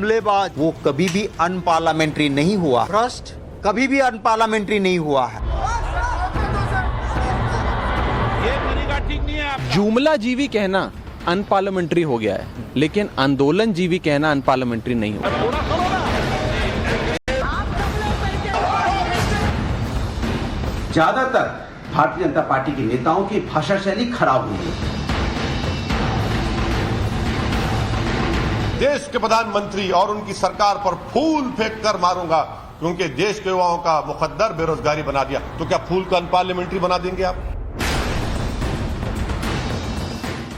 जुमलेबाज, वो कभी भी अनपार्लियामेंट्री नहीं हुआ। भ्रष्ट कभी भी अनपार्लियामेंट्री नहीं हुआ है। ये तरीका ठीक नहीं है आपका। जुमला जीवी कहना अनपार्लियामेंट्री हो गया है, लेकिन आंदोलन जीवी कहना अनपार्लियामेंट्री नहीं हुआ। ज्यादातर भारतीय जनता पार्टी के नेताओं की भाषा शैली खराब हुई है। देश के प्रधानमंत्री और उनकी सरकार पर फूल फेंक कर मारूंगा, क्योंकि देश के युवाओं का मुकद्दर बेरोजगारी बना दिया। तो क्या फूल को अनपार्लियामेंट्री बना देंगे आप?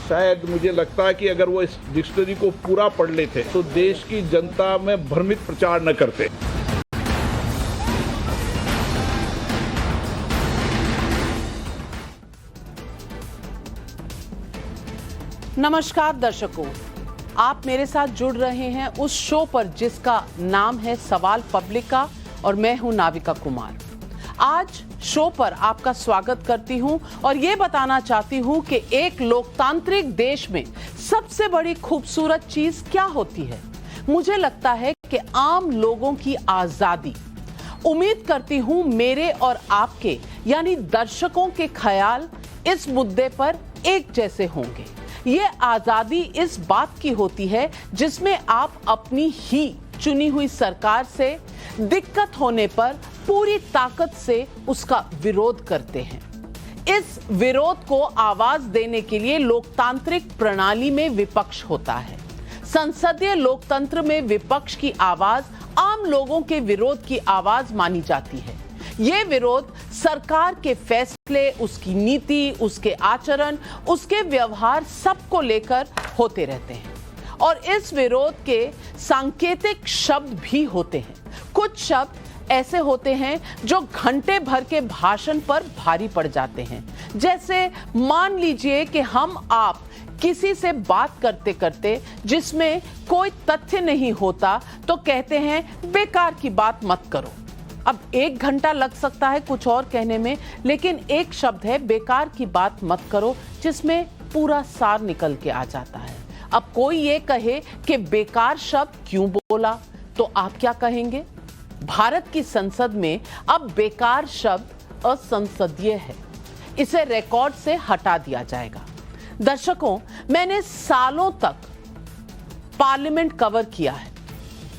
शायद मुझे लगता है कि अगर वो इस डिक्शनरी को पूरा पढ़ लेते तो देश की जनता में भ्रमित प्रचार न करते। नमस्कार दर्शकों, आप मेरे साथ जुड़ रहे हैं उस शो पर जिसका नाम है सवाल पब्लिक का, और मैं हूं नाविका कुमार। आज शो पर आपका स्वागत करती हूं और ये बताना चाहती हूं कि एक लोकतांत्रिक देश में सबसे बड़ी खूबसूरत चीज क्या होती है। मुझे लगता है कि आम लोगों की आजादी। उम्मीद करती हूं मेरे और आपके यानी दर्शकों के ख्याल इस मुद्दे पर एक जैसे होंगे। ये आजादी इस बात की होती है जिसमें आप अपनी ही चुनी हुई सरकार से दिक्कत होने पर पूरी ताकत से उसका विरोध करते हैं। इस विरोध को आवाज देने के लिए लोकतांत्रिक प्रणाली में विपक्ष होता है। संसदीय लोकतंत्र में विपक्ष की आवाज आम लोगों के विरोध की आवाज मानी जाती है। ये विरोध सरकार के फैसले, उसकी नीति, उसके आचरण, उसके व्यवहार सबको लेकर होते रहते हैं और इस विरोध के सांकेतिक शब्द भी होते हैं। कुछ शब्द ऐसे होते हैं जो घंटे भर के भाषण पर भारी पड़ जाते हैं। जैसे मान लीजिए कि हम आप किसी से बात करते करते जिसमें कोई तथ्य नहीं होता तो कहते हैं बेकार की बात मत करो। अब 1 घंटा लग सकता है कुछ और कहने में, लेकिन एक शब्द है बेकार की बात मत करो जिसमें पूरा सार निकल के आ जाता है। अब कोई ये कहे कि बेकार शब्द क्यों बोला, तो आप क्या कहेंगे? भारत की संसद में अब बेकार शब्द असंसदीय है। इसे रिकॉर्ड से हटा दिया जाएगा। दर्शकों, मैंने सालों तक पार्लियामेंट कवर किया है।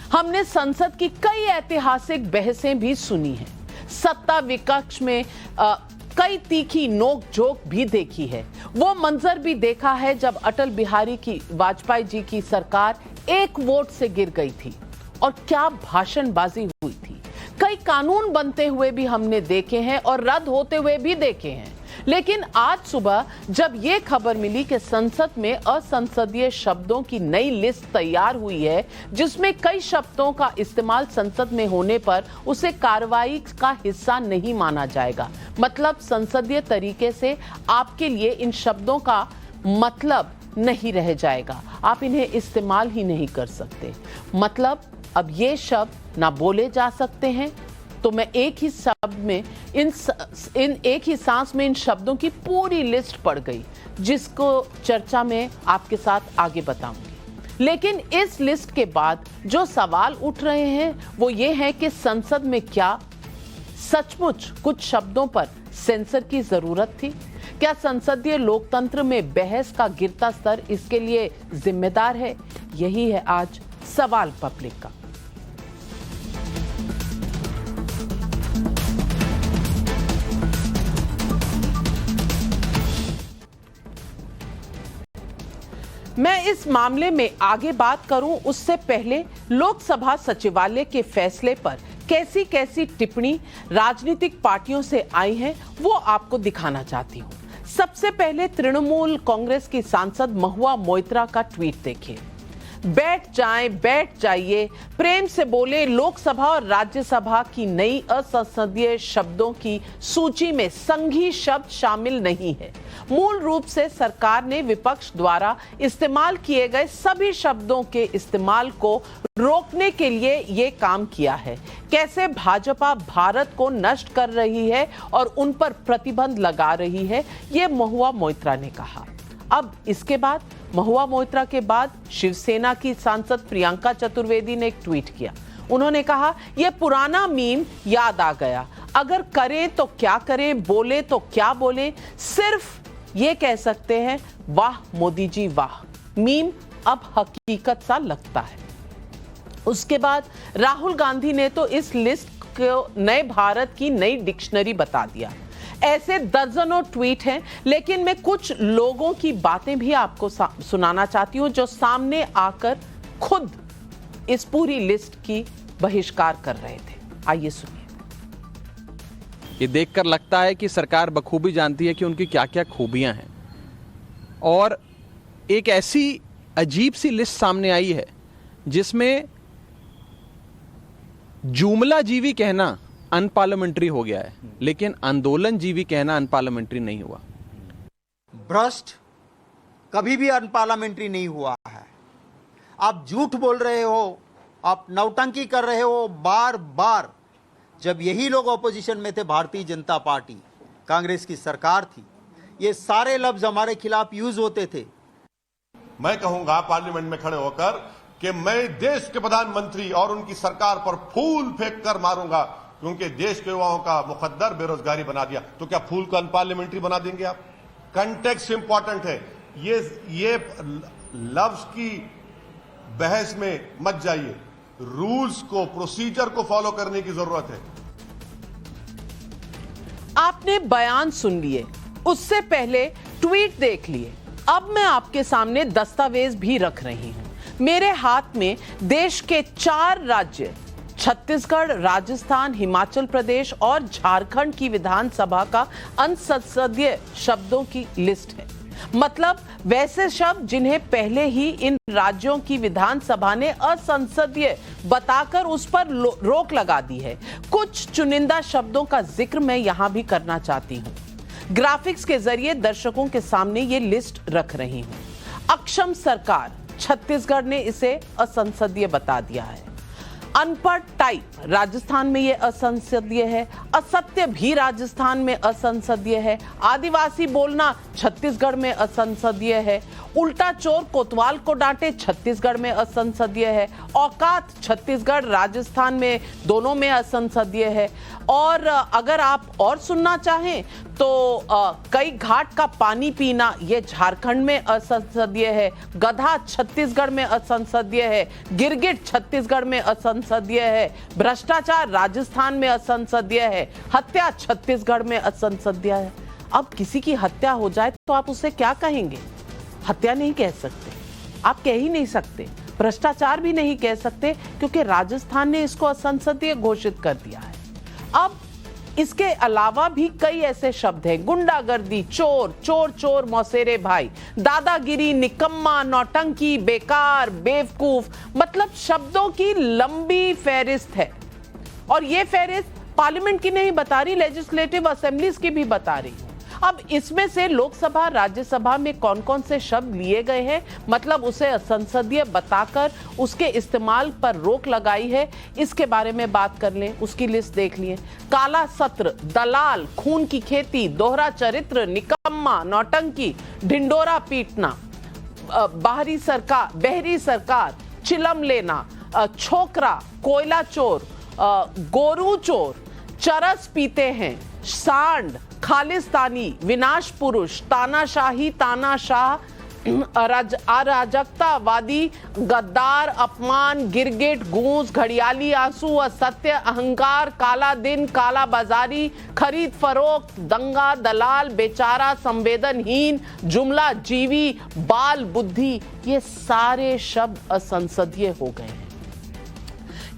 हमने संसद की कई ऐतिहासिक बहसें भी सुनी हैं। सत्ता विपक्ष में कई तीखी नोक झोंक भी देखी है। वो मंजर भी देखा है जब अटल बिहारी वाजपेयी जी की सरकार 1 वोट से गिर गई थी और क्या भाषणबाजी हुई थी। कई कानून बनते हुए भी हमने देखे हैं और रद्द होते हुए भी देखे हैं। लेकिन आज सुबह जब ये खबर मिली कि संसद में असंसदीय शब्दों की नई लिस्ट तैयार हुई है, जिसमें कई शब्दों का इस्तेमाल संसद में होने पर उसे कार्रवाई का हिस्सा नहीं माना जाएगा। मतलब संसदीय तरीके से आपके लिए इन शब्दों का मतलब नहीं रह जाएगा, आप इन्हें इस्तेमाल ही नहीं कर सकते। मतलब अब ये शब्द ना बोले जा सकते हैं। तो मैं एक ही शब्द में एक ही सांस में इन शब्दों की पूरी लिस्ट पढ़ गई, जिसको चर्चा में आपके साथ आगे बताऊंगी। लेकिन इस लिस्ट के बाद जो सवाल उठ रहे हैं वो ये है कि संसद में क्या सचमुच कुछ शब्दों पर सेंसर की जरूरत थी? क्या संसदीय लोकतंत्र में बहस का गिरता स्तर इसके लिए जिम्मेदार है? यही है आज सवाल पब्लिक का। मैं इस मामले में आगे बात करूं उससे पहले लोकसभा सचिवालय के फैसले पर कैसी कैसी टिप्पणी राजनीतिक पार्टियों से आई हैं वो आपको दिखाना चाहती हूं। सबसे पहले तृणमूल कांग्रेस की सांसद महुआ मोइत्रा का ट्वीट देखिए। बैठ जाइए, प्रेम से बोले, लोकसभा और राज्यसभा की नई असंसदीय शब्दों की सूची में संघी शब्द शामिल नहीं है। मूल रूप से सरकार ने विपक्ष द्वारा इस्तेमाल किए गए सभी शब्दों के इस्तेमाल को रोकने के लिए ये काम किया है। कैसे भाजपा भारत को नष्ट कर रही है और उन पर प्रतिबंध लगा रही है, ये महुआ मोइत्रा ने कहा। अब इसके बाद महुआ मोइत्रा के बाद शिवसेना की सांसद प्रियंका चतुर्वेदी ने एक ट्वीट किया। उन्होंने कहा, यह पुराना मीम याद आ गया, अगर करें तो क्या करें, बोले तो क्या बोले, सिर्फ ये कह सकते हैं वाह मोदी जी वाह। मीम अब हकीकत सा लगता है। उसके बाद राहुल गांधी ने तो इस लिस्ट को नए भारत की नई डिक्शनरी बता दिया। ऐसे दर्जनों ट्वीट हैं, लेकिन मैं कुछ लोगों की बातें भी आपको सुनाना चाहती हूं जो सामने आकर खुद इस पूरी लिस्ट की बहिष्कार कर रहे थे। आइए सुनिए। ये देखकर लगता है कि सरकार बखूबी जानती है कि उनकी क्या क्या खूबियां हैं, और एक ऐसी अजीब सी लिस्ट सामने आई है जिसमें जुमला जीवी कहना अनपार्लियामेंट्री हो गया है, लेकिन आंदोलन जीवी कहना अनपार्लियामेंट्री नहीं हुआ। भ्रष्ट कभी भी अनपार्लियामेंट्री नहीं हुआ है। आप झूठ बोल रहे हो, आप नौटंकी कर रहे हो बार बार। जब यही लोग ऑपोजिशन में थे, भारतीय जनता पार्टी, कांग्रेस की सरकार थी, ये सारे लफ्ज हमारे खिलाफ यूज होते थे। मैं कहूंगा पार्लियामेंट में खड़े होकर कि मैं देश के प्रधानमंत्री और उनकी सरकार पर फूल फेंक कर मारूंगा, क्योंकि देश के युवाओं का मुकद्दर बेरोजगारी बना दिया। तो क्या फूल को अनपार्लियामेंट्री बना देंगे आप? कंटेक्स्ट इंपॉर्टेंट है। ये लफ्ज की बहस में मत जाइए। रूल्स को, प्रोसीजर को फॉलो करने की जरूरत है। आपने बयान सुन लिए, उससे पहले ट्वीट देख लिए। अब मैं आपके सामने दस्तावेज भी रख रही हूं। मेरे हाथ में देश के 4 राज्य छत्तीसगढ़, राजस्थान, हिमाचल प्रदेश और झारखंड की विधानसभा का असंसदीय शब्दों की लिस्ट है। मतलब वैसे शब्द जिन्हें पहले ही इन राज्यों की विधानसभा ने असंसदीय बताकर उस पर रोक लगा दी है। कुछ चुनिंदा शब्दों का जिक्र मैं यहां भी करना चाहती हूं। ग्राफिक्स के जरिए दर्शकों के सामने ये लिस्ट रख रही हूं। अक्षम सरकार, छत्तीसगढ़ ने इसे असंसदीय बता दिया है। अनपढ़ टाइप, राजस्थान में यह असंसदीय है। असत्य भी राजस्थान में असंसदीय है। आदिवासी बोलना छत्तीसगढ़ में असंसदीय है। उल्टा चोर कोतवाल को डांटे छत्तीसगढ़ में असंसदीय है। औकात छत्तीसगढ़, राजस्थान में दोनों में असंसदीय है। और अगर आप और सुनना चाहें तो कई घाट का पानी पीना ये झारखंड में असंसदीय है। गधा छत्तीसगढ़ में असंसदीय है। गिरगिट छत्तीसगढ़ में असंसदीय है। भ्रष्टाचार राजस्थान में असंसदीय है। हत्या छत्तीसगढ़ में असंसदीय है। अब किसी की हत्या हो जाए तो आप उसे क्या कहेंगे? हत्या नहीं कह सकते, आप कह ही नहीं सकते। भ्रष्टाचार भी नहीं कह सकते क्योंकि राजस्थान ने इसको असंसदीय घोषित कर दिया है। अब इसके अलावा भी कई ऐसे शब्द हैं। गुंडागर्दी, चोर, चोर चोर मौसेरे भाई, दादागिरी, निकम्मा, नौटंकी, बेकार, बेवकूफ, मतलब शब्दों की लंबी फहरिस्त है। और ये फहरिस्त पार्लियामेंट की नहीं बता रही, लेजिस्लेटिव असेंबलीज की भी बता रही। अब इसमें से लोकसभा, राज्यसभा में कौन कौन से शब्द लिए गए हैं, मतलब उसे असंसदीय बताकर उसके इस्तेमाल पर रोक लगाई है, इसके बारे में बात कर लें। उसकी लिस्ट देख लिए। काला सत्र, दलाल, खून की खेती, दोहरा चरित्र, निकम्मा, नौटंकी, ढिंडोरा पीटना, बहरी सरकार, चिलम लेना, छोकरा, कोयला चोर, गोरू चोर, चरस पीते हैं, सांड, खालिस्तानी, विनाश पुरुष, तानाशाही, तानाशाह, अराजकतावादी, गद्दार, अपमान, गिरगिट, गूंज, घड़ियाली आंसू, असत्य, अहंकार, काला दिन, काला बाजारी, खरीद फरोख्त, दंगा, दलाल, बेचारा, संवेदनहीन, जुमला जीवी, बाल बुद्धि, ये सारे शब्द असंसदीय हो गए हैं।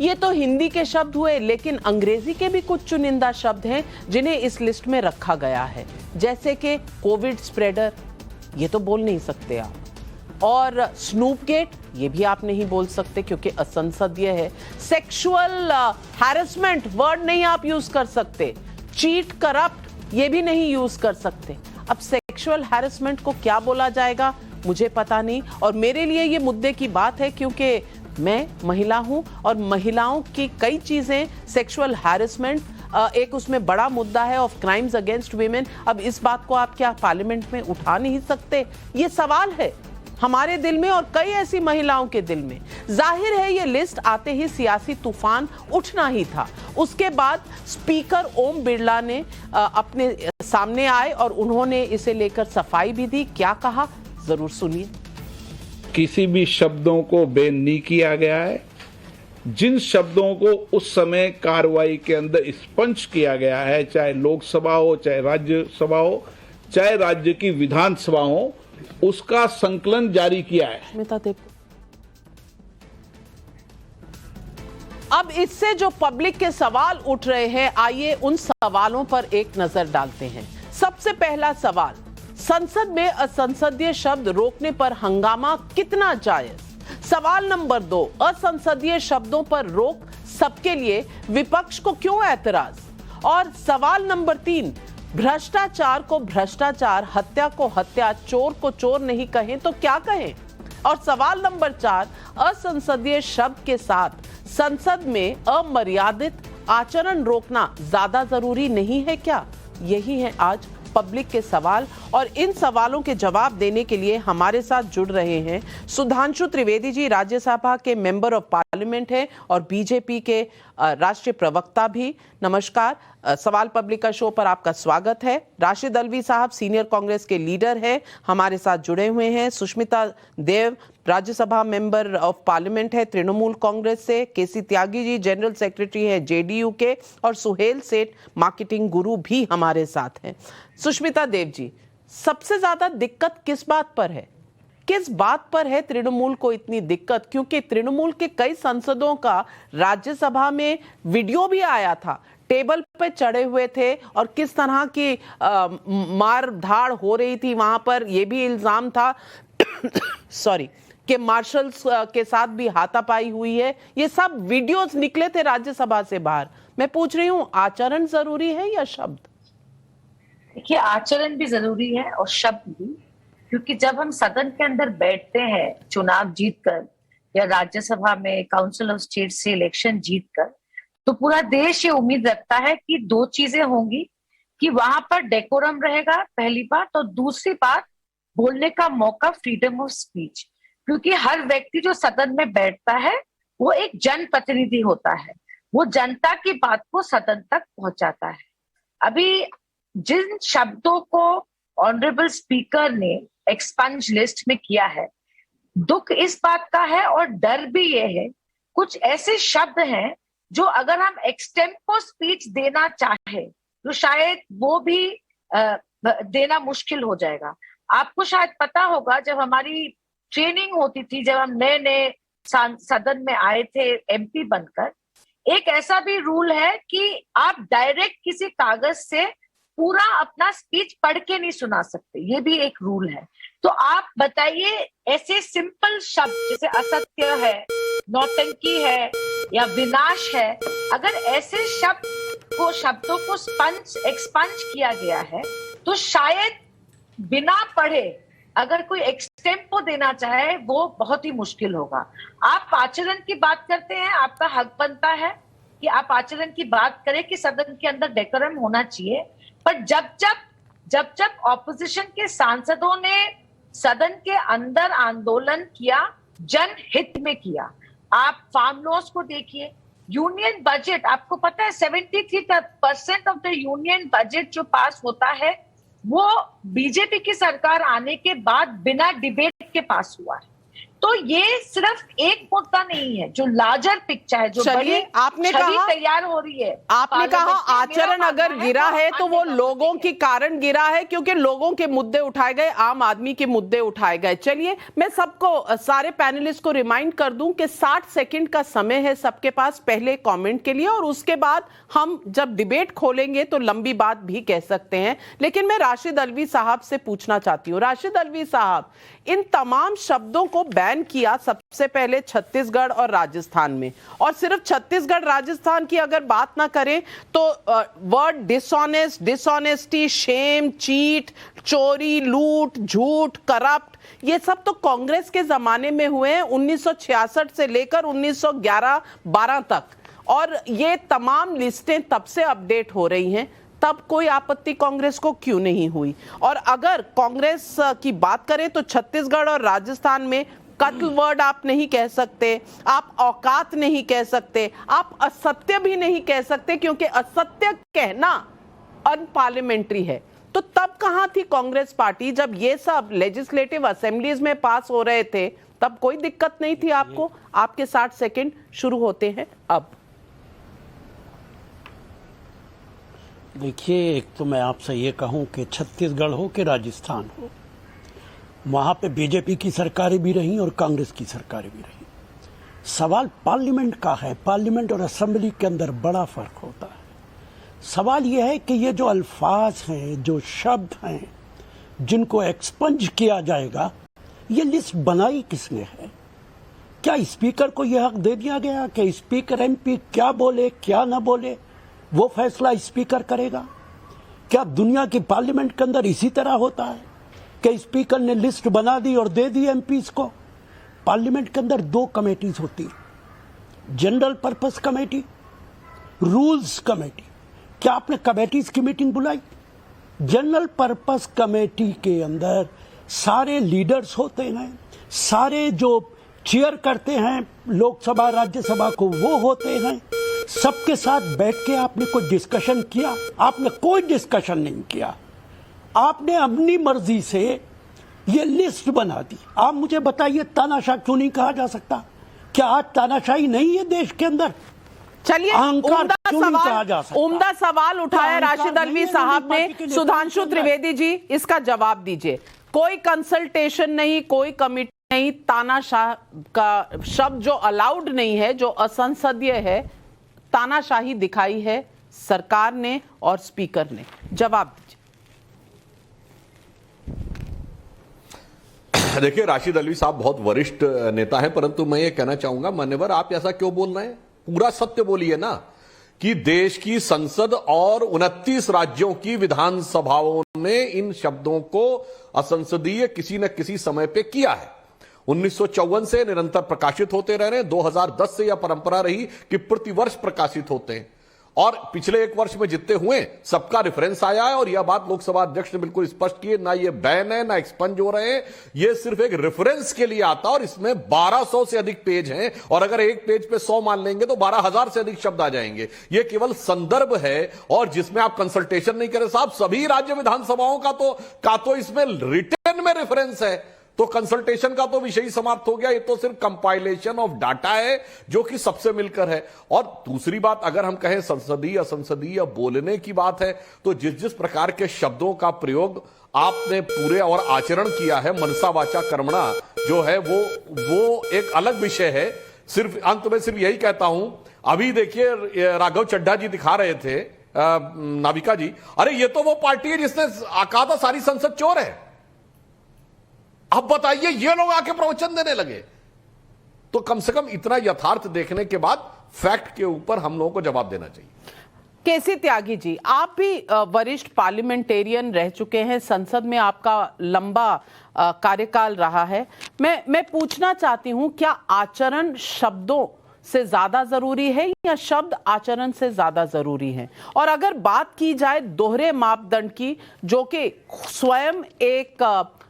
ये तो हिंदी के शब्द हुए, लेकिन अंग्रेजी के भी कुछ चुनिंदा शब्द हैं जिन्हें इस लिस्ट में रखा गया है, जैसे कि कोविड स्प्रेडर, ये तो बोल नहीं सकते आप। और स्नूपगेट, ये भी आप नहीं बोल सकते क्योंकि असंसदीय है। सेक्सुअल हैरेसमेंट वर्ड नहीं आप यूज कर सकते। चीट, करप्ट, ये भी नहीं यूज कर सकते। अब सेक्सुअल हैरेसमेंट को क्या बोला जाएगा मुझे पता नहीं, और मेरे लिए ये मुद्दे की बात है क्योंकि मैं महिला हूं और महिलाओं की कई चीजें, सेक्सुअल हैरेसमेंट एक उसमें बड़ा मुद्दा है, ऑफ क्राइम्स अगेंस्ट वीमेन। अब इस बात को आप क्या पार्लियामेंट में उठा नहीं सकते? ये सवाल है। हमारे दिल में और कई ऐसी महिलाओं के दिल में। जाहिर है ये लिस्ट आते ही सियासी तूफान उठना ही था। उसके बाद स्पीकर ओम बिरला ने अपने सामने आए और उन्होंने इसे लेकर सफाई भी दी। क्या कहा, जरूर सुनिए। किसी भी शब्दों को बैन नहीं किया गया है। जिन शब्दों को उस समय कार्रवाई के अंदर स्पंज किया गया है, चाहे लोकसभा हो, चाहे राज्यसभा हो, चाहे राज्य की विधानसभा हो, उसका संकलन जारी किया है। अब इससे जो पब्लिक के सवाल उठ रहे हैं, आइए उन सवालों पर एक नजर डालते हैं। सबसे पहला सवाल, संसद में असंसदीय शब्द रोकने पर हंगामा कितना जायज? सवाल नंबर 2, असंसदीय शब्दों पर रोक सबके लिए, विपक्ष को क्यों ऐतराज? और सवाल नंबर 3, भ्रष्टाचार को भ्रष्टाचार, हत्या को हत्या, चोर को चोर नहीं कहें तो क्या कहें? और सवाल नंबर 4, असंसदीय शब्द के साथ संसद में अमर्यादित आचरण रोकना ज्यादा जरूरी नहीं है क्या? यही है आज पब्लिक के सवाल, और इन सवालों के जवाब देने के लिए हमारे साथ जुड़ रहे हैं सुधांशु त्रिवेदी जी, राज्यसभा के मेंबर ऑफ पार्लियामेंट हैं और बीजेपी के राष्ट्रीय प्रवक्ता भी। नमस्कार, सवाल पब्लिक का शो पर आपका स्वागत है। राशिद अल्वी साहब सीनियर कांग्रेस के लीडर हैं, हमारे साथ जुड़े हुए हैं। Sushmita Dev Rajya Sabha member of parliament है तृणमूल कांग्रेस से। केसी त्यागी जी जनरल सेक्रेटरी है जेडीयू के, और सुहेल सेठ मार्केटिंग गुरु भी हमारे साथ हैं। सुष्मिता देव जी, सबसे ज्यादा दिक्कत किस बात पर है? किस बात पर है तृणमूल को इतनी दिक्कत? क्योंकि तृणमूल के कई सांसदों का राज्यसभा में वीडियो भी आया था, टेबल पे चढ़े हुए थे और किस तरह की मार धाड़ हो रही थी वहां पर। यह भी इल्जाम था सॉरी कि मार्शल्स के साथ भी हाथापाई हुई है। ये सब वीडियोस निकले थे राज्यसभा से बाहर। मैं पूछ रही हूं, आचरण जरूरी है या शब्द? देखिए, आचरण भी जरूरी है और शब्द भी, क्योंकि जब हम सदन के अंदर बैठते हैं चुनाव जीतकर या राज्यसभा में काउंसिल ऑफ स्टेट से इलेक्शन जीतकर, तो पूरा देश ये उम्मीद रखता है कि दो चीजें होंगी, कि वहां पर डेकोरम रहेगा पहली बात, और दूसरी बात बोलने का मौका, फ्रीडम ऑफ स्पीच। क्योंकि हर व्यक्ति जो सदन में बैठता है वो एक जनप्रतिनिधि होता है, वो जनता की बात को सदन तक पहुंचाता है। अभी जिन शब्दों को ऑनरेबल स्पीकर ने एक्सपंज लिस्ट में किया है, दुख इस बात का है और डर भी ये है, कुछ ऐसे शब्द हैं जो अगर हम एक्सटेम्पो स्पीच देना चाहे तो शायद वो भी देना मुश्किल हो जाएगा। आपको शायद पता होगा, जब हमारी ट्रेनिंग होती थी, जब हम नए नए सदन में आए थे एमपी बनकर, एक ऐसा भी रूल है कि आप डायरेक्ट किसी कागज से पूरा अपना स्पीच पढ़ के नहीं सुना सकते, ये भी एक रूल है। तो आप बताइए, ऐसे सिंपल शब्द जैसे असत्य है, नौटंकी है या विनाश है, अगर ऐसे शब्दों को एक्सपंज किया गया है, तो शायद बिना पढ़े अगर कोई एक्सटेम्पो देना चाहे वो बहुत ही मुश्किल होगा। आप आचरण की बात करते हैं, आपका हक बनता है कि आप आचरण की बात करें कि सदन के अंदर डेकोरम होना चाहिए, पर जब जब ऑपोजिशन के सांसदों ने सदन के अंदर आंदोलन किया, जनहित में किया, आप फार्म लॉस को देखिए, यूनियन बजट, आपको पता है 73% ऑफ द यूनियन बजट जो पास होता है वो बीजेपी की सरकार आने के बाद बिना डिबेट के पास हुआ है। तो ये सिर्फ एक मुद्दा नहीं है, जो लार्जर पिक्चर है, जो बड़ी आपने कहा तैयार हो रही है। आपने कहा आचरण अगर गिरा है तो वो लोगों के कारण गिरा है, क्योंकि लोगों के मुद्दे उठाए गए, आम आदमी के मुद्दे उठाए गए। चलिए, मैं सबको, सारे पैनलिस्ट को रिमाइंड कर दूं कि 60 सेकंड का समय है सबके पास पहले कमेंट के लिए, और उसके बाद हम जब डिबेट खोलेंगे तो लंबी बात भी कह सकते हैं। लेकिन मैं राशिद अल्वी साहब से पूछना चाहती हूँ। राशिद अल्वी साहब, इन तमाम शब्दों को बैन किया सबसे पहले छत्तीसगढ़ और राजस्थान में, और सिर्फ छत्तीसगढ़ राजस्थान की अगर बात ना करें तो word dishonest, dishonesty, shame, cheat, चोरी, लूट, झूठ, करप्ट, ये सब तो कांग्रेस के जमाने में हुए हैं 1966 से लेकर 1911-12 तक, और ये तमाम लिस्टें तब से अपडेट हो रही हैं। तब कोई आपत्ति कांग्रेस को क्यों नहीं हुई? और अगर कांग्रेस की बात करें तो छत्तीसगढ़ और राजस्थान में कत्ल वर्ड आप नहीं कह सकते, आप औकात नहीं कह सकते, आप असत्य भी नहीं कह सकते, क्योंकि असत्य कहना अनपार्लियामेंट्री है। तो तब कहां थी कांग्रेस पार्टी जब ये सब लेजिस्लेटिव असेंबलीज में पास हो रहे थे? तब कोई दिक्कत नहीं थी आपको? आपके 60 सेकंड शुरू होते हैं अब। देखिए, एक तो मैं आपसे ये कहूं कि छत्तीसगढ़ हो कि राजस्थान हो, वहां पे बीजेपी की सरकारें भी रही और कांग्रेस की सरकारें भी रही। सवाल पार्लियामेंट का है। पार्लियामेंट और असेंबली के अंदर बड़ा फर्क होता है। सवाल यह है कि ये जो अल्फाज हैं, जो शब्द हैं, जिनको एक्सपंज किया जाएगा, ये लिस्ट बनाई किसने है? क्या स्पीकर को यह हक दे दिया गया कि स्पीकर एमपी क्या बोले क्या ना बोले वो फैसला स्पीकर करेगा? क्या दुनिया की पार्लियामेंट के अंदर इसी तरह होता है कि स्पीकर ने लिस्ट बना दी और दे दी एमपीज को? पार्लियामेंट के अंदर 2 कमेटीज होती है, general purpose committee, rules committee. क्या आपने कमेटीज की मीटिंग बुलाई? जनरल पर्पस कमेटी के अंदर सारे लीडर्स होते हैं, सारे जो चेयर करते हैं लोकसभा राज्यसभा को वो होते हैं। सबके साथ बैठ के आपने कोई डिस्कशन किया? आपने कोई डिस्कशन नहीं किया। आपने अपनी मर्जी से ये लिस्ट बना दी। आप मुझे बताइए, तानाशाह क्यों नहीं कहा जा सकता? क्या आज तानाशाही नहीं है देश के अंदर? चलिए, उम्दा सवाल उठाया राशिद अल्वी साहब ने। सुधांशु त्रिवेदी जी, इसका जवाब दीजिए। कोई कंसल्टेशन नहीं, कोई कमिटी नहीं, तानाशाह का शब्द जो अलाउड नहीं है, जो असंसदीय है, तानाशाही दिखाई है सरकार ने और स्पीकर ने। जवाब दीजिए। देखिए, राशिद अल्वी साहब बहुत वरिष्ठ नेता हैं, परंतु मैं ये कहना चाहूंगा, मान्यवर, आप ऐसा क्यों बोल रहे हैं? पूरा सत्य बोलिए ना कि देश की संसद और 29 राज्यों की विधानसभाओं ने इन शब्दों को असंसदीय किसी न किसी समय पे किया है। 1954 से निरंतर प्रकाशित होते रह रहे हैं। 2010 से यह परंपरा रही कि प्रतिवर्ष प्रकाशित होते हैं, और पिछले 1 वर्ष में जितने हुए सबका रेफरेंस आया है। और यह बात लोकसभा अध्यक्ष ने बिल्कुल स्पष्ट की है, ना ये बैन है ना एक्सपंज हो रहे हैं, ये सिर्फ एक रेफरेंस के लिए आता है। और इसमें 1200 से अधिक पेज हैं, और अगर एक पेज पे 100 मान लेंगे तो 12,000 से अधिक शब्द आ जाएंगे। ये केवल संदर्भ है, और जिसमें आप कंसल्टेशन नहीं करें साहब। सभी राज्य विधानसभाओं का तो इसमें रिटर्न में रेफरेंस है, तो कंसल्टेशन का तो विषय समाप्त हो गया। ये तो सिर्फ कंपाइलेशन ऑफ डाटा है जो कि सबसे मिलकर है। और दूसरी बात, अगर हम कहें संसदीय असंसदीय बोलने की बात है, तो जिस जिस प्रकार के शब्दों का प्रयोग आपने पूरे और आचरण किया है, मनसा वाचा कर्मणा जो है वो एक अलग विषय है। सिर्फ अंत में सिर्फ यही कहता हूं, अभी देखिए राघव चड्ढा जी दिखा रहे थे, नाविका जी, अरे ये तो वो पार्टी है जिसने कहा था सारी संसद चोर है। अब बताइए, ये लोग आके प्रवचन देने लगे। तो कम से कम इतना यथार्थ देखने के बाद फैक्ट के ऊपर हम लोगों को जवाब देना चाहिए। केसी त्यागी जी, आप भी वरिष्ठ पार्लियामेंटेरियन रह चुके हैं, संसद में आपका लंबा कार्यकाल रहा है। मैं पूछना चाहती हूं, क्या आचरण शब्दों से ज्यादा जरूरी है या शब्द आचरण से ज्यादा जरूरी है? और अगर बात की जाए दोहरे मापदंड की, जो कि स्वयं एक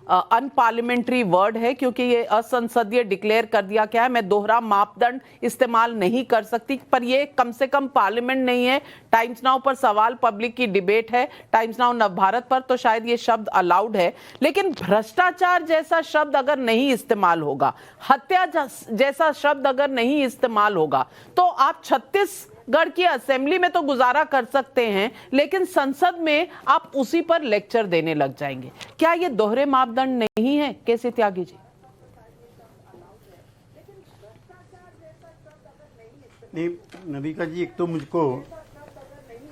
अनपार्लियामेंट्री वर्ड है, क्योंकि ये असंसदीय डिक्लेयर कर दिया गया है, मैं दोहरा मापदंड इस्तेमाल नहीं कर सकती, पर ये कम से कम पार्लियामेंट नहीं है। टाइम्स नाउ पर सवाल पब्लिक की डिबेट है, टाइम्स नाउ नवभारत पर, तो शायद ये शब्द अलाउड है। लेकिन भ्रष्टाचार जैसा शब्द अगर नहीं इस्तेमाल होगा, हत्या जैसा शब्द अगर नहीं इस्तेमाल होगा, तो आप छत्तीसगढ़ की असेंबली में तो गुजारा कर सकते हैं, लेकिन संसद में आप उसी पर लेक्चर देने लग जाएंगे। क्या ये दोहरे मापदंड नहीं है, केसी त्यागी जी? नहीं नविका जी, एक तो मुझको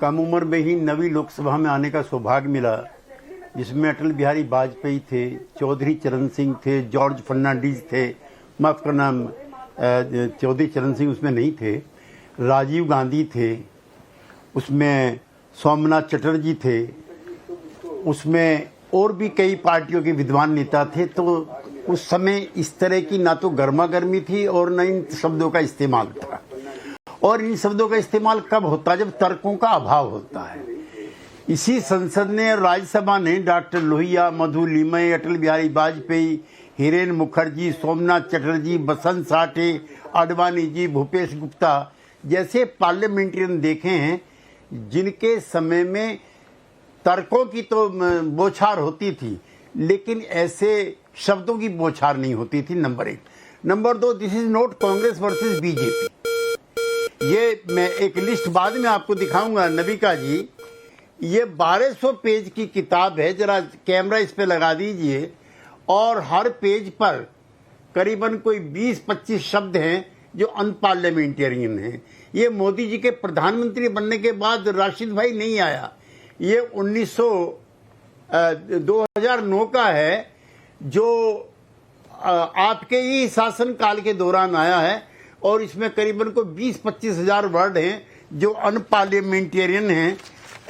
कम उम्र में ही 9वीं लोकसभा में आने का सौभाग्य मिला, जिसमें अटल बिहारी वाजपेयी थे, चौधरी चरण सिंह थे, जॉर्ज फर्नांडीज थे, माफ करना चौधरी चरण सिंह उसमें नहीं थे, राजीव गांधी थे, उसमें सोमनाथ चटर्जी थे, उसमें और भी कई पार्टियों के विद्वान नेता थे। तो उस समय इस तरह की ना तो गर्मा गर्मी थी और न इन शब्दों का इस्तेमाल था। और इन शब्दों का इस्तेमाल कब होता है? जब तर्कों का अभाव होता है। इसी संसद ने और राज्यसभा ने डॉक्टर लोहिया, मधु लिमय, अटल बिहारी वाजपेयी, हिरेन मुखर्जी, सोमनाथ चटर्जी, बसंत साठे, आडवाणी जी, भूपेश गुप्ता जैसे पार्लियामेंटेरियन देखे हैं जिनके समय में तर्कों की तो बौछार होती थी, लेकिन ऐसे शब्दों की बौछार नहीं होती थी। Number 1। Number 2, this is not Congress versus BJP. ये मैं एक लिस्ट बाद में आपको दिखाऊंगा नविका जी। ये 1200 पेज की किताब है, जरा कैमरा इस पे लगा दीजिए, और हर पेज पर करीबन कोई 20-25 शब्द हैं जो अनपार्लियामेंटेरियन हैं। ये मोदी जी के प्रधानमंत्री बनने के बाद राशिद भाई नहीं आया, ये 2009 का है, जो आपके ही शासन काल के दौरान आया है, और इसमें करीबन को 20-25 हजार वर्ड हैं जो अनपार्लियामेंटेरियन हैं।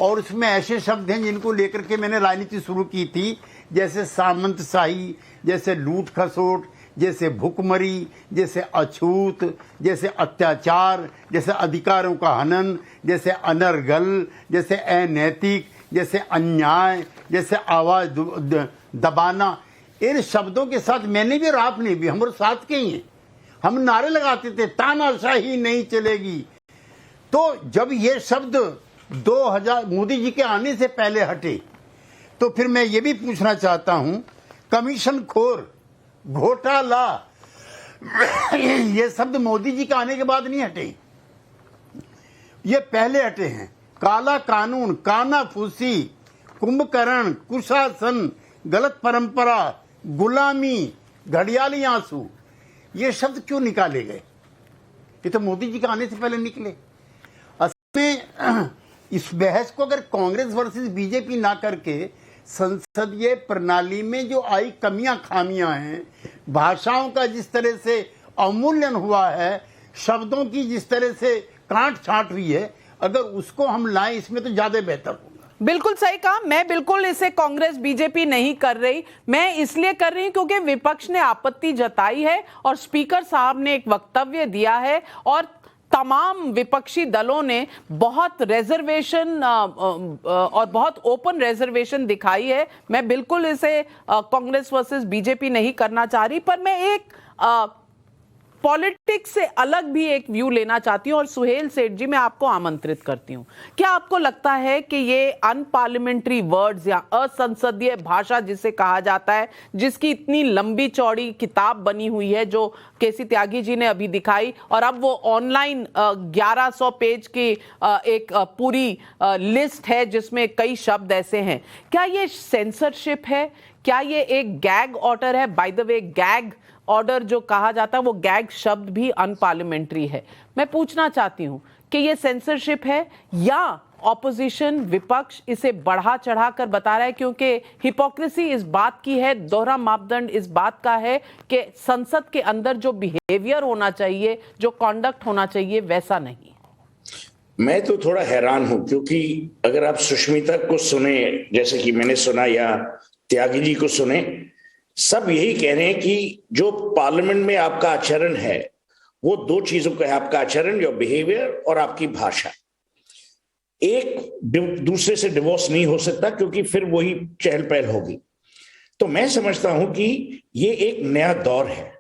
और उसमें ऐसे शब्द हैं जिनको लेकर के मैंने राजनीति शुरू की थी, जैसे सामंतशाही, जैसे लूट खसोट, जैसे भुखमरी, जैसे अछूत, जैसे अत्याचार, जैसे अधिकारों का हनन, जैसे अनर्गल, जैसे अनैतिक, जैसे अन्याय, जैसे आवाज दबाना। इन शब्दों के साथ मैंने भी और आपने भी, हम साथ के ही हैं, हम नारे लगाते थे तानाशाही नहीं चलेगी। तो जब ये शब्द 2000 मोदी जी के आने से पहले हटे, तो फिर मैं ये भी पूछना चाहता हूं, कमीशन खोर, घोटाला, ये शब्द मोदी जी के आने के बाद नहीं हटे, ये पहले हटे हैं। काला कानून, कानाफूसी, कुंभकर्ण, कुशासन, गलत परंपरा, गुलामी, घड़ियाली आंसू, ये शब्द क्यों निकाले गए? ये तो मोदी जी के आने से पहले निकले। असल में इस बहस को अगर कांग्रेस वर्सेस बीजेपी ना करके संसदीय प्रणाली में जो आई कमियां खामियां हैं, भाषाओं का जिस तरह से अवमूल्यन हुआ है, शब्दों की जिस तरह से काट छांट हुई है, अगर उसको हम लाएं इसमें तो ज्यादा बेहतर होगा। बिल्कुल सही कहा। मैं बिल्कुल इसे कांग्रेस बीजेपी नहीं कर रही, मैं इसलिए कर रही हूं क्योंकि विपक्ष ने आपत्ति जताई है और स्पीकर साहब ने एक वक्तव्य दिया है और तमाम विपक्षी दलों ने बहुत रिजर्वेशन और बहुत ओपन रिजर्वेशन दिखाई है। मैं बिल्कुल इसे कांग्रेस वर्सेस बीजेपी नहीं करना चाह रही, पर मैं एक पॉलिटिक्स से अलग भी एक व्यू लेना चाहती हूं। और सुहेल सेठ जी, मैं आपको आमंत्रित करती हूं, क्या आपको लगता है कि ये अनपार्लियामेंट्री वर्ड्स या असंसदीय भाषा जिसे कहा जाता है, जिसकी इतनी लंबी चौड़ी किताब बनी हुई है जो केसी त्यागी जी ने अभी दिखाई, और अब वो ऑनलाइन 1100 पेज की एक पूरी लिस्ट है जिसमें कई शब्द ऐसे हैं, क्या ये सेंसरशिप है? क्या ये एक गैग ऑर्डर है? By the way, gag order जो कहा जाता है वो गैग शब्द भी अनपार्लियामेंट्री है। मैं पूछना चाहती हूं कि ये सेंसरशिप है या ऑपोजिशन, विपक्ष इसे बढ़ा चढ़ा कर बता रहा है? क्योंकि हिपोक्रेसी इस बात की है, दोहरा मापदंड इस बात का है कि संसद के अंदर जो बिहेवियर होना चाहिए, जो कॉन्डक्ट होना चाहिए, वैसा नहीं। मैं तो थोड़ा हैरान हूं, क्योंकि अगर आप सुष्मिता को सुने, जैसे कि मैंने सुना, या त्यागी जी को सुने, सब यही कह रहे हैं कि जो पार्लियामेंट में आपका आचरण है वो दो चीजों का है, आपका आचरण, योर बिहेवियर, और आपकी भाषा। एक दूसरे से डिवोर्स नहीं हो सकता, क्योंकि फिर वही चहल पहल होगी। तो मैं समझता हूं कि ये एक नया दौर है।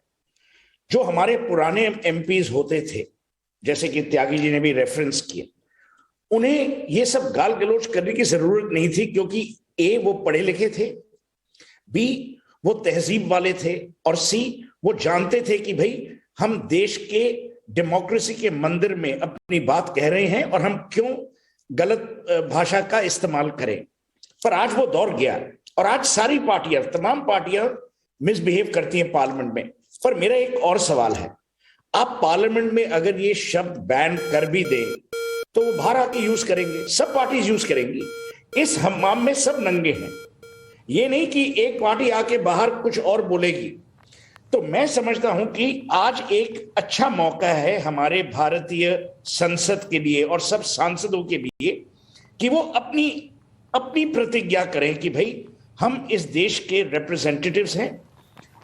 जो हमारे पुराने एमपीज होते थे, जैसे कि त्यागी जी ने भी रेफरेंस किया, उन्हें ये सब गाल गलौज करने की जरूरत नहीं थी, क्योंकि ए, वो पढ़े लिखे थे, बी, वो तहजीब वाले थे, और सी, वो जानते थे कि भाई हम देश के डेमोक्रेसी के मंदिर में अपनी बात कह रहे हैं और हम क्यों गलत भाषा का इस्तेमाल करें। पर आज वो दौर गया, और आज सारी पार्टियां, तमाम पार्टियां मिसबिहेव करती हैं पार्लियामेंट में। पर मेरा एक और सवाल है, आप पार्लियामेंट में अगर ये शब्द बैन कर भी दे तो वो बाहर आके यूज करेंगे, सब पार्टीज यूज करेंगी। इस हम्माम में सब नंगे हैं, ये नहीं कि एक पार्टी आके बाहर कुछ और बोलेगी। तो मैं समझता हूं कि आज एक अच्छा मौका है हमारे भारतीय संसद के लिए और सब सांसदों के लिए कि वो अपनी प्रतिज्ञा करें कि भाई हम इस देश के रिप्रेजेंटेटिव्स हैं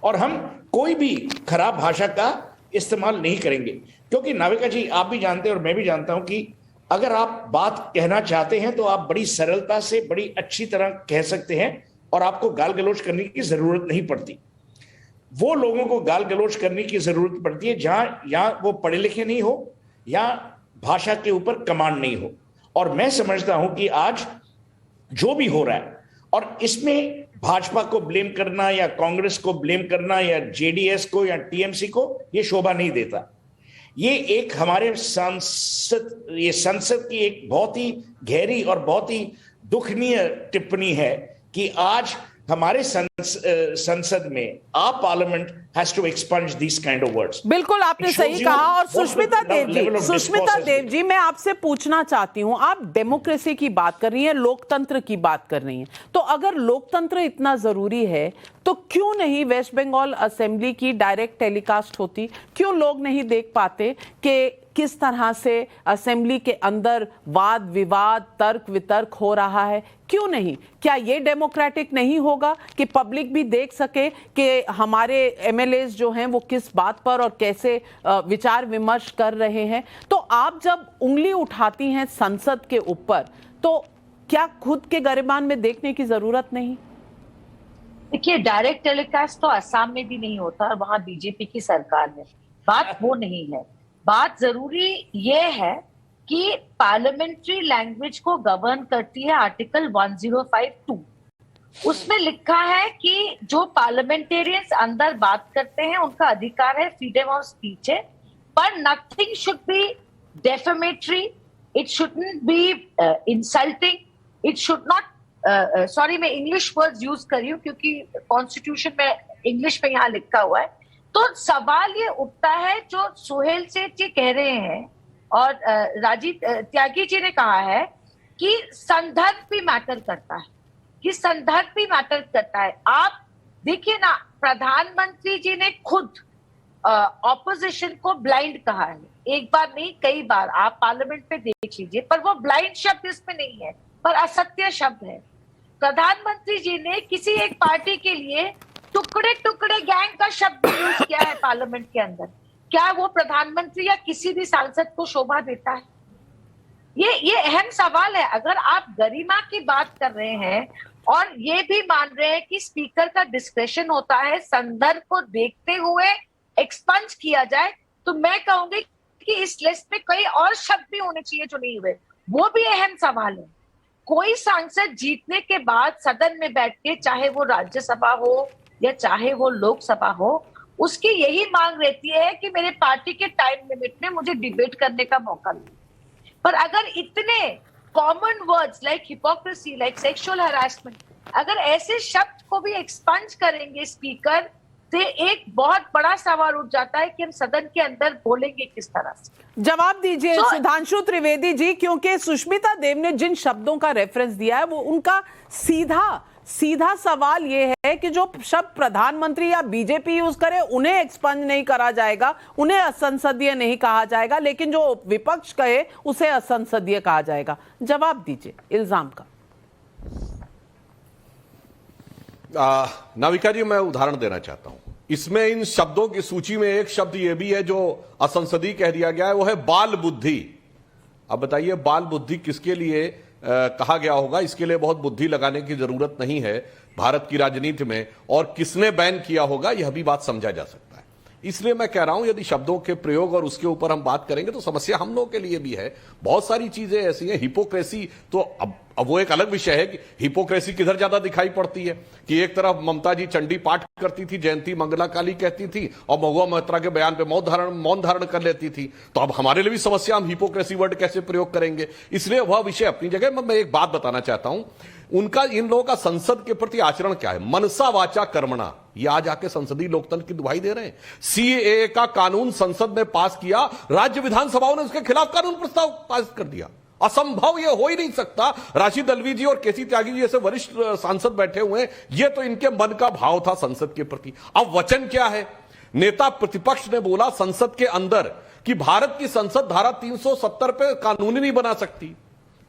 और हम कोई भी खराब भाषा का इस्तेमाल नहीं करेंगे। क्योंकि नाविका जी, आप भी जानते हैं और मैं भी जानता हूं कि अगर आप बात कहना चाहते हैं तो आप बड़ी सरलता से बड़ी अच्छी तरह कह सकते हैं और आपको गाल गलौज करने की जरूरत नहीं पड़ती। वो लोगों को गाल गलौज करने की जरूरत पड़ती है जहां या वो पढ़े लिखे नहीं हो या भाषा के ऊपर कमांड नहीं हो। और मैं समझता हूं कि आज जो भी हो रहा है, और इसमें भाजपा को ब्लेम करना या कांग्रेस को ब्लेम करना या जेडीएस को या टीएमसी को, ये शोभा नहीं देता। ये एक हमारे संसद की एक बहुत ही गहरी और बहुत ही दुखनीय टिप्पणी है कि आज हमारे संसद में parliament has to expunge this kind of words. बिल्कुल आपने सही कहा। और सुष्मिता देव जी मैं आपसे पूछना चाहती हूं, आप डेमोक्रेसी की बात कर रही हैं, लोकतंत्र की बात कर रही हैं, तो अगर लोकतंत्र इतना जरूरी है तो क्यों नहीं वेस्ट बंगाल असेंबली की डायरेक्ट टेलीकास्ट होती? क्यों लोग नहीं देख पाते कि किस तरह से असेंबली के अंदर वाद विवाद तर्क वितर्क हो रहा है? क्यों नहीं? क्या ये डेमोक्रेटिक नहीं होगा कि पब्लिक भी देख सके कि हमारे एमएलएस जो हैं वो किस बात पर और कैसे विचार विमर्श कर रहे हैं? तो आप जब उंगली उठाती हैं संसद के ऊपर, तो क्या खुद के गरिमान में देखने की जरूरत नहीं? देखिए, डायरेक्ट टेलीकास्ट तो असम में भी नहीं होता और वहां बीजेपी की सरकार है। बात वो नहीं है। बात जरूरी ये है कि पार्लियामेंट्री लैंग्वेज को गवर्न करती है आर्टिकल 1052। उसमें लिखा है कि जो पार्लियामेंटेरियंस अंदर बात करते हैं उनका अधिकार है, फ्रीडम ऑफ स्पीच है, पर nothing should be defamatory, it shouldn't be insulting, it should not sorry मैं इंग्लिश वर्ड्स यूज कर रही हूँ क्योंकि कॉन्स्टिट्यूशन में इंग्लिश में यहाँ लिखा हुआ है। तो सवाल ये उठता है जो सुहेल सेठ जी कह रहे हैं और राजीव त्यागी जी ने कहा है कि संदर्भ भी मैटर करता है, कि संदर्भ भी मैटर करता है। आप देखिए ना, प्रधानमंत्री जी ने खुद ऑपोजिशन को ब्लाइंड कहा है, एक बार नहीं कई बार, आप पार्लियामेंट पे देख लीजिए, पर वो ब्लाइंड शब्द इसमें नहीं है, पर असत्य शब्द है। प्रधानमंत्री जी ने किसी एक पार्टी के लिए टुकड़े टुकड़े गैंग का शब्द यूज किया है पार्लियामेंट के अंदर। क्या वो प्रधानमंत्री या किसी भी सांसद को शोभा देता है? ये अहम सवाल है। अगर आप गरिमा की बात कर रहे हैं और ये भी मान रहे हैं कि स्पीकर का डिस्क्रेशन होता है, संदर्भ को देखते हुए एक्सपंज किया जाए, तो मैं कहूंगी कि इस लिस्ट में कई और शब्द भी होने चाहिए जो नहीं हुए, वो भी अहम सवाल है। कोई सांसद जीतने के बाद सदन में बैठ के, चाहे वो राज्यसभा हो या चाहे वो लोकसभा हो, उसकी यही मांग रहती है कि मेरे पार्टी के टाइम लिमिट में मुझे डिबेट करने का मौका मिले। पर अगर इतने common words like hypocrisy, like sexual harassment, अगर ऐसे शब्द को भी एक्सपंज करेंगे स्पीकर, तो एक बहुत बड़ा सवाल उठ जाता है कि हम सदन के अंदर बोलेंगे किस तरह से। जवाब दीजिए सुधांशु त्रिवेदी जी, क्योंकि सुष्मिता देव ने जिन शब्दों का रेफरेंस दिया है वो उनका सीधा सवाल ये है कि जो शब्द प्रधानमंत्री या बीजेपी यूज करे उन्हें एक्सपंज नहीं करा जाएगा, उन्हें असंसदीय नहीं कहा जाएगा, लेकिन जो विपक्ष कहे उसे असंसदीय कहा जाएगा। जवाब दीजिए इल्जाम का। नाविका जी, मैं उदाहरण देना चाहता हूं। इसमें इन शब्दों की सूची में एक शब्द यह भी है जो असंसदीय कह दिया गया है, वो है बाल बुद्धि। अब बताइए, बाल बुद्धि किसके लिए कहा गया होगा? इसके लिए बहुत बुद्धि लगाने की जरूरत नहीं है भारत की राजनीति में, और किसने बैन किया होगा यह भी बात समझा जा सकता है। इसलिए मैं कह रहा हूं, यदि शब्दों के प्रयोग और उसके ऊपर हम बात करेंगे तो समस्या हम लोगों के लिए भी है। बहुत सारी चीजें ऐसी हैं। हिपोक्रेसी तो अब वो एक अलग विषय है कि हिपोक्रेसी किधर ज्यादा दिखाई पड़ती है, कि एक तरफ ममता जी चंडी पाठ करती थी, जयंती मंगला काली कहती थी, और महुआ मोहत्रा के बयान पे मौन धारण कर लेती थी। तो अब हमारे लिए भी समस्या, हम हिपोक्रेसी वर्ड कैसे प्रयोग करेंगे? इसलिए वह विषय अपनी जगह। मैं एक बात बताना चाहता हूं, उनका, इन लोगों का संसद के प्रति आचरण क्या है? मनसा वाचा कर्मणा, ये आज आके संसदीय लोकतंत्र की दुहाई दे रहे हैं। सीएए का कानून संसद में पास किया, राज्य विधानसभाओं ने उसके खिलाफ कानून प्रस्ताव पास कर दिया। असंभव, ये हो ही नहीं सकता। राशिद अल्वी जी और केसी त्यागी जी जैसे वरिष्ठ सांसद बैठे हुए हैं, ये तो इनके मन का भाव था संसद के प्रति। अब वचन क्या है? नेता प्रतिपक्ष ने बोला संसद के अंदर कि भारत की संसद धारा 370 पे कानून नहीं बना सकती।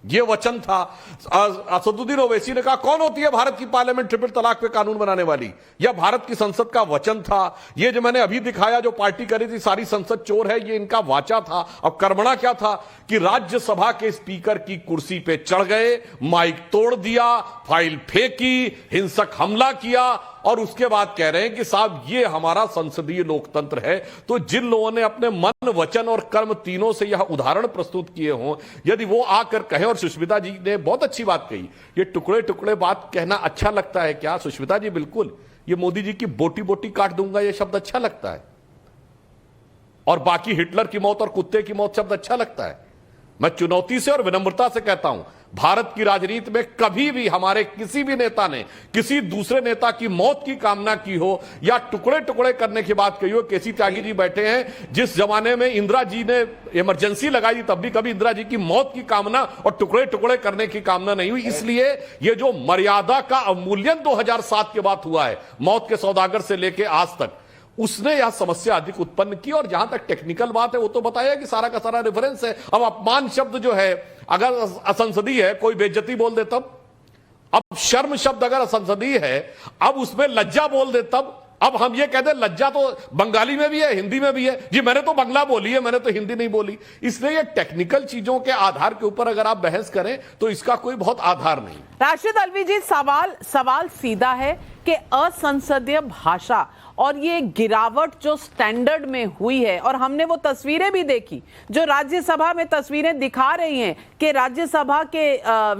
ये वचन था। असदुद्दीन ओवैसी ने कहा कौन होती है भारत की पार्लियामेंट ट्रिपल तलाक पे कानून बनाने वाली? यह भारत की संसद का वचन था। ये जो मैंने अभी दिखाया, जो पार्टी करी थी सारी संसद चोर है, ये इनका वाचा था। अब कर्मणा क्या था कि राज्यसभा के स्पीकर की कुर्सी पे चढ़ गए, माइक तोड़ दिया, फाइल फेंकी, हिंसक हमला किया और उसके बाद कह रहे हैं कि साहब ये हमारा संसदीय लोकतंत्र है। तो जिन लोगों ने अपने मन, वचन और कर्म तीनों से यह उदाहरण प्रस्तुत किए हों, यदि वो आकर कहें, और सुष्मिता जी ने बहुत अच्छी बात कही, ये टुकड़े टुकड़े बात कहना अच्छा लगता है क्या? सुष्मिता जी बिल्कुल, ये मोदी जी की बोटी बोटी काट दूंगा ये शब्द अच्छा लगता है, और बाकी हिटलर की मौत और कुत्ते की मौत शब्द अच्छा लगता है। मैं चुनौती से और विनम्रता से कहता हूं, भारत की राजनीति में कभी भी हमारे किसी भी नेता ने किसी दूसरे नेता की मौत की कामना की हो या टुकड़े टुकड़े करने की बात कही हो। केसी त्यागी जी बैठे हैं, जिस जमाने में इंदिरा जी ने इमरजेंसी लगाई थी तब भी कभी इंदिरा जी की मौत की कामना और टुकड़े टुकड़े करने की कामना नहीं हुई। इसलिए ये जो मर्यादा का अवमूल्यन 2007 के बाद हुआ है, मौत के सौदागर से लेकर आज तक, उसने यह समस्या अधिक उत्पन्न की। और जहां तक टेक्निकल बात है वो तो बताया कि सारा का सारा रेफरेंस है। अब अपमान शब्द जो है अगर असंसदीय है, कोई बेइज्जती बोल दे तब। अब शर्म शब्द अगर असंसदीय है, अब उसमें लज्जा बोल दे तब। अब हम ये कहते हैं लज्जा तो बंगाली में भी है, हिंदी में भी है। जी मैंने तो बंगला बोली है, मैंने तो हिंदी नहीं बोली। इसलिए ये टेक्निकल चीजों के आधार के ऊपर अगर आप बहस करें तो इसका कोई बहुत आधार नहीं। राशिद अल्वी जी, सवाल सीधा है कि असंसदीय भाषा और ये गिरावट जो स्टैंडर्ड में हुई है, और हमने वो तस्वीरें भी देखी जो राज्यसभा में तस्वीरें दिखा रही हैं कि राज्यसभा के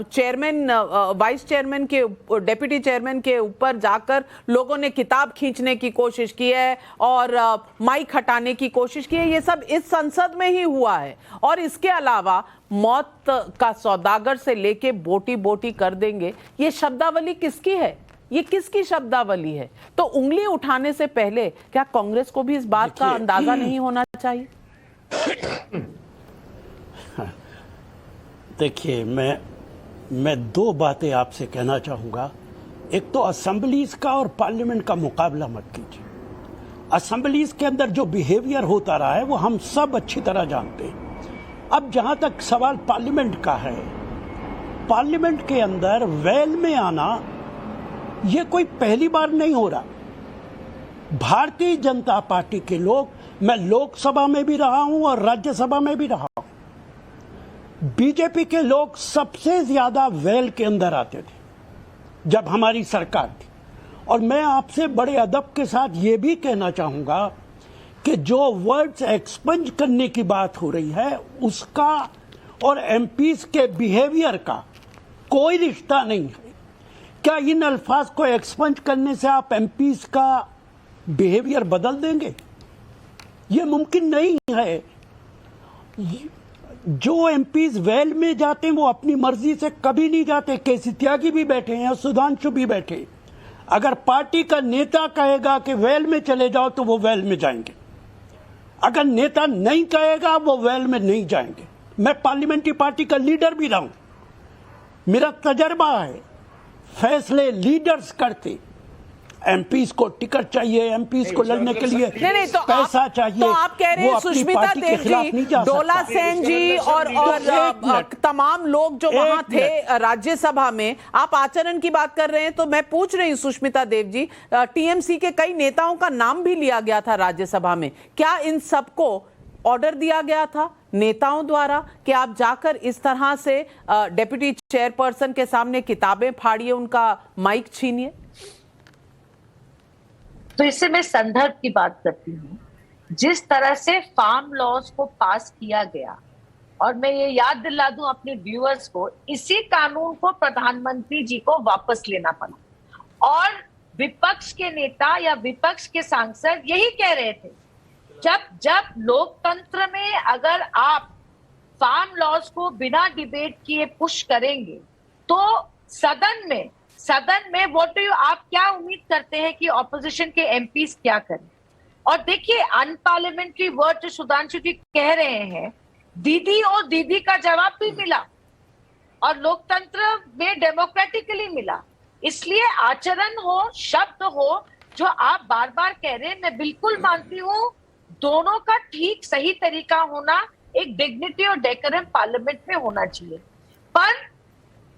चेयरमैन, वाइस चेयरमैन के, डेप्यूटी चेयरमैन के ऊपर जाकर लोगों ने किताब खींचने की कोशिश की है और माइक हटाने की कोशिश की है। ये सब इस संसद में ही हुआ है। और इसके अलावा मौत का सौदागर से लेके बोटी बोटी कर देंगे, ये शब्दावली किसकी है? ये किसकी शब्दावली है? तो उंगली उठाने से पहले क्या कांग्रेस को भी इस बात का अंदाजा नहीं होना चाहिए? देखिए, मैं दो बातें आपसे कहना चाहूंगा। एक तो असेंबलीज का और पार्लियामेंट का मुकाबला मत कीजिए। असेंबलीज के अंदर जो बिहेवियर होता रहा है वो हम सब अच्छी तरह जानते हैं। अब जहां तक सवाल पार्लियामेंट का है, पार्लियामेंट के अंदर वेल में आना ये कोई पहली बार नहीं हो रहा। भारतीय जनता पार्टी के लोग, मैं लोकसभा में भी रहा हूं और राज्यसभा में भी रहा हूं, बीजेपी के लोग सबसे ज्यादा वेल के अंदर आते थे जब हमारी सरकार थी। और मैं आपसे बड़े अदब के साथ ये भी कहना चाहूंगा कि जो वर्ड्स एक्सपंज करने की बात हो रही है उसका और एमपीज के बिहेवियर का कोई रिश्ता नहीं है। क्या इन अल्फाज को एक्सपंज करने से आप एमपीज का बिहेवियर बदल देंगे? ये मुमकिन नहीं है। जो एमपीज वेल में जाते हैं वो अपनी मर्जी से कभी नहीं जाते। केसी त्यागी भी बैठे हैं, सुधांशु भी बैठे। अगर पार्टी का नेता कहेगा कि वेल में चले जाओ तो वो वेल में जाएंगे। अगर नेता नहीं कहेगा वो वेल में नहीं जाएंगे। मैं पार्लियामेंट्री पार्टी का लीडर भी रहा हूं, मेरा तजर्बा है। फैसले लीडर्स करते, एमपीज को टिकट चाहिए, एमपीज को लड़ने के लिए नहीं, तो पैसा चाहिए। तो आप कह रहे हैं सुष्मिता देव जी, डोला सेन जी और तमाम लोग जो वहां थे राज्यसभा में, आप आचरण की बात कर रहे हैं। तो मैं पूछ रही हूं सुष्मिता देव जी, टीएमसी के कई नेताओं का नाम भी लिया गया था राज्यसभा में, क्या इन सबको ऑर्डर दिया गया था नेताओं द्वारा कि आप जाकर इस तरह से डेप्यूटी चेयरपर्सन के सामने किताबें फाड़िए, उनका माइक छीनिए? तो इससे मैं संदर्भ की बात करती हूँ। जिस तरह से फार्म लॉज को पास किया गया, और मैं ये याद दिला दूं अपने व्यूअर्स को, इसी कानून को प्रधानमंत्री जी को वापस लेना पड़ा। और विपक्ष के नेता या विपक्ष के सांसद यही कह रहे थे, जब लोकतंत्र में अगर आप फार्म लॉज को बिना डिबेट किए पुश करेंगे तो सदन में व्हाट डू आप क्या उम्मीद करते हैं कि ऑपोजिशन के एमपीज क्या करें? और देखिए, अनपार्लियामेंट्री वर्ड जो सुधांशु जी कह रहे हैं, दीदी और दीदी का जवाब भी मिला और लोकतंत्र में डेमोक्रेटिकली मिला। इसलिए आचरण हो, शब्द हो, जो आप बार बार कह रहे हैं, मैं बिल्कुल मानती हूँ दोनों का ठीक सही तरीका होना एक डिग्निटी और डेकोरम पार्लियामेंट में होना चाहिए। पर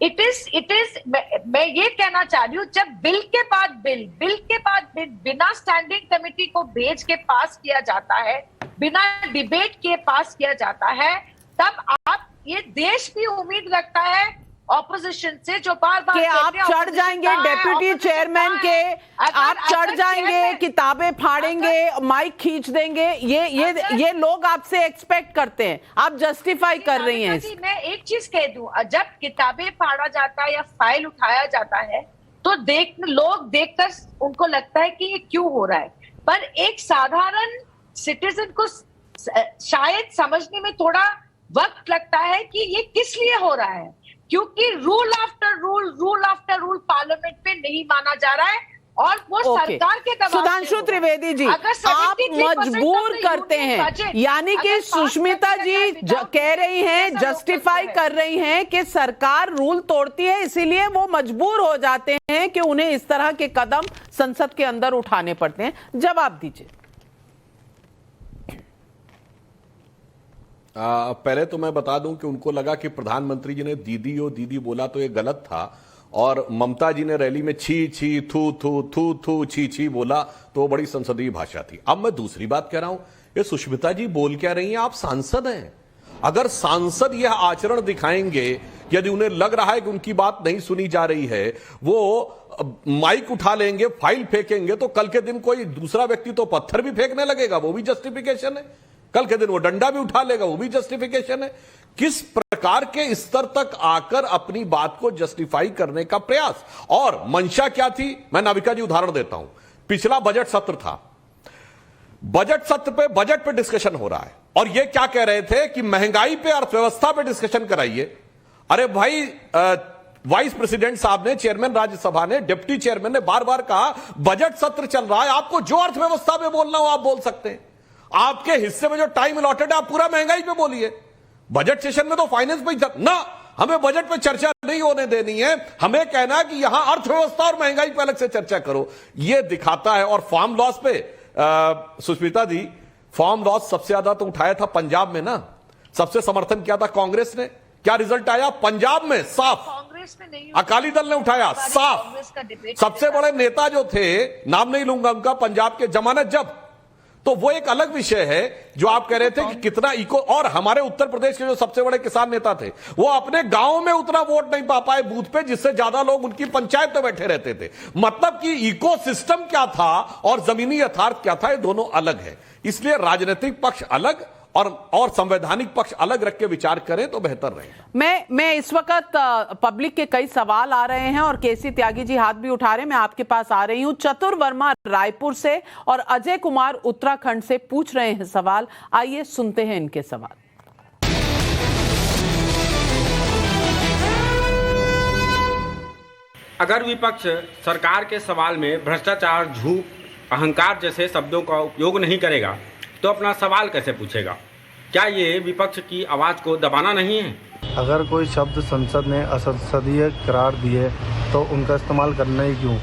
इट इज मैं ये कहना चाह रही हूं, जब बिल के बाद बिना स्टैंडिंग कमेटी को भेज के पास किया जाता है, बिना डिबेट के पास किया जाता है, तब आप ये देश भी उम्मीद रखता है ऑपोजिशन से, जो बार-बार कि आप चढ़ जाएंगे डेप्यूटी चेयरमैन के, आप चढ़ जाएंगे, किताबें फाड़ेंगे, माइक खींच देंगे, ये लोग आपसे एक्सपेक्ट करते हैं, आप जस्टिफाई कर रही हैं। मैं एक चीज कह दूं, जब किताबें फाड़ा जाता है या फाइल उठाया जाता है तो लोग देखकर उनको लगता है कि ये क्यों हो रहा है, पर एक साधारण सिटीजन को शायद समझने में थोड़ा वक्त लगता है कि ये किस लिए हो रहा है, क्योंकि रूल आफ्टर रूल पार्लियामेंट में नहीं माना जा रहा है और वो सरकार के दबाव। सुधांशु त्रिवेदी जी, आप मजबूर करते हैं, यानी कि सुष्मिता जी कह रही हैं, जस्टिफाई कर रही हैं कि सरकार रूल तोड़ती है, इसीलिए वो मजबूर हो जाते हैं कि उन्हें इस तरह के कदम संसद के अंदर उठाने पड़ते हैं। जवाब दीजिए। पहले तो मैं बता दूं कि उनको लगा कि प्रधानमंत्री जी ने दीदी और दीदी बोला तो ये गलत था, और ममता जी ने रैली में छी छी थू थू थू थू छी छी बोला तो वो बड़ी संसदीय भाषा थी। अब मैं दूसरी बात कह रहा हूं, ये सुष्मिता जी बोल क्या रही हैं, आप सांसद हैं, अगर सांसद यह आचरण दिखाएंगे, यदि उन्हें लग रहा है कि उनकी बात नहीं सुनी जा रही है, वो माइक उठा लेंगे, फाइल फेंकेंगे, तो कल के दिन कोई दूसरा व्यक्ति तो पत्थर भी फेंकने लगेगा, वो भी जस्टिफिकेशन है, कल के दिन वो डंडा भी उठा लेगा, वो भी जस्टिफिकेशन है। किस प्रकार के स्तर तक आकर अपनी बात को जस्टिफाई करने का प्रयास, और मंशा क्या थी, मैं नाविका जी उदाहरण देता हूं। पिछला बजट सत्र था, बजट सत्र पे बजट पे डिस्कशन हो रहा है, और ये क्या कह रहे थे कि महंगाई पे, अर्थव्यवस्था पे डिस्कशन कराइए। अरे भाई, वाइस प्रेसिडेंट साहब ने, चेयरमैन राज्यसभा ने, डिप्टी चेयरमैन ने बार बार कहा बजट सत्र चल रहा है, आपको जो अर्थव्यवस्था पे बोलना हो आप बोल सकते हैं, आपके हिस्से में जो टाइम अलॉटेड है आप पूरा महंगाई पे बोलिए। बजट सेशन में तो फाइनेंस पे ना, हमें बजट पे चर्चा नहीं होने देनी है, हमें कहना है कि यहां अर्थव्यवस्था और महंगाई पे अलग से चर्चा करो। यह दिखाता है। और फार्म लॉस पे सुष्मिता जी, फार्म लॉस सबसे ज्यादा तो उठाया था पंजाब में ना, सबसे समर्थन किया था कांग्रेस ने, क्या रिजल्ट आया पंजाब में? साफ कांग्रेस में नहीं, अकाली दल ने उठाया साफ। सबसे बड़े नेता जो थे, नाम नहीं लूंगा उनका, पंजाब के, जमानत जब, तो वो एक अलग विषय है जो आप कह रहे थे कि कितना इको। और हमारे उत्तर प्रदेश के जो सबसे बड़े किसान नेता थे, वो अपने गांव में उतना वोट नहीं पा पाए बूथ पे, जिससे ज्यादा लोग उनकी पंचायत में बैठे रहते थे। मतलब कि इकोसिस्टम क्या था और जमीनी यथार्थ क्या था, ये दोनों अलग है। इसलिए राजनीतिक पक्ष अलग और संवैधानिक पक्ष अलग रख के विचार करें तो बेहतर रहेगा। मैं इस वक्त पब्लिक के कई सवाल आ रहे हैं और केसी त्यागी जी हाथ भी उठा रहे हैं, मैं आपके पास आ रही हूं। चतुर वर्मा रायपुर से और अजय कुमार उत्तराखंड से पूछ रहे हैं सवाल, आइए सुनते हैं इनके सवाल। अगर विपक्ष सरकार के सवाल में भ्रष्टाचार, झूठ, अहंकार जैसे शब्दों का उपयोग नहीं करेगा तो अपना सवाल कैसे पूछेगा? क्या ये विपक्ष की आवाज को दबाना नहीं है? अगर कोई शब्द संसद ने असंसदीय करार दिए तो उनका इस्तेमाल करना ही क्यों?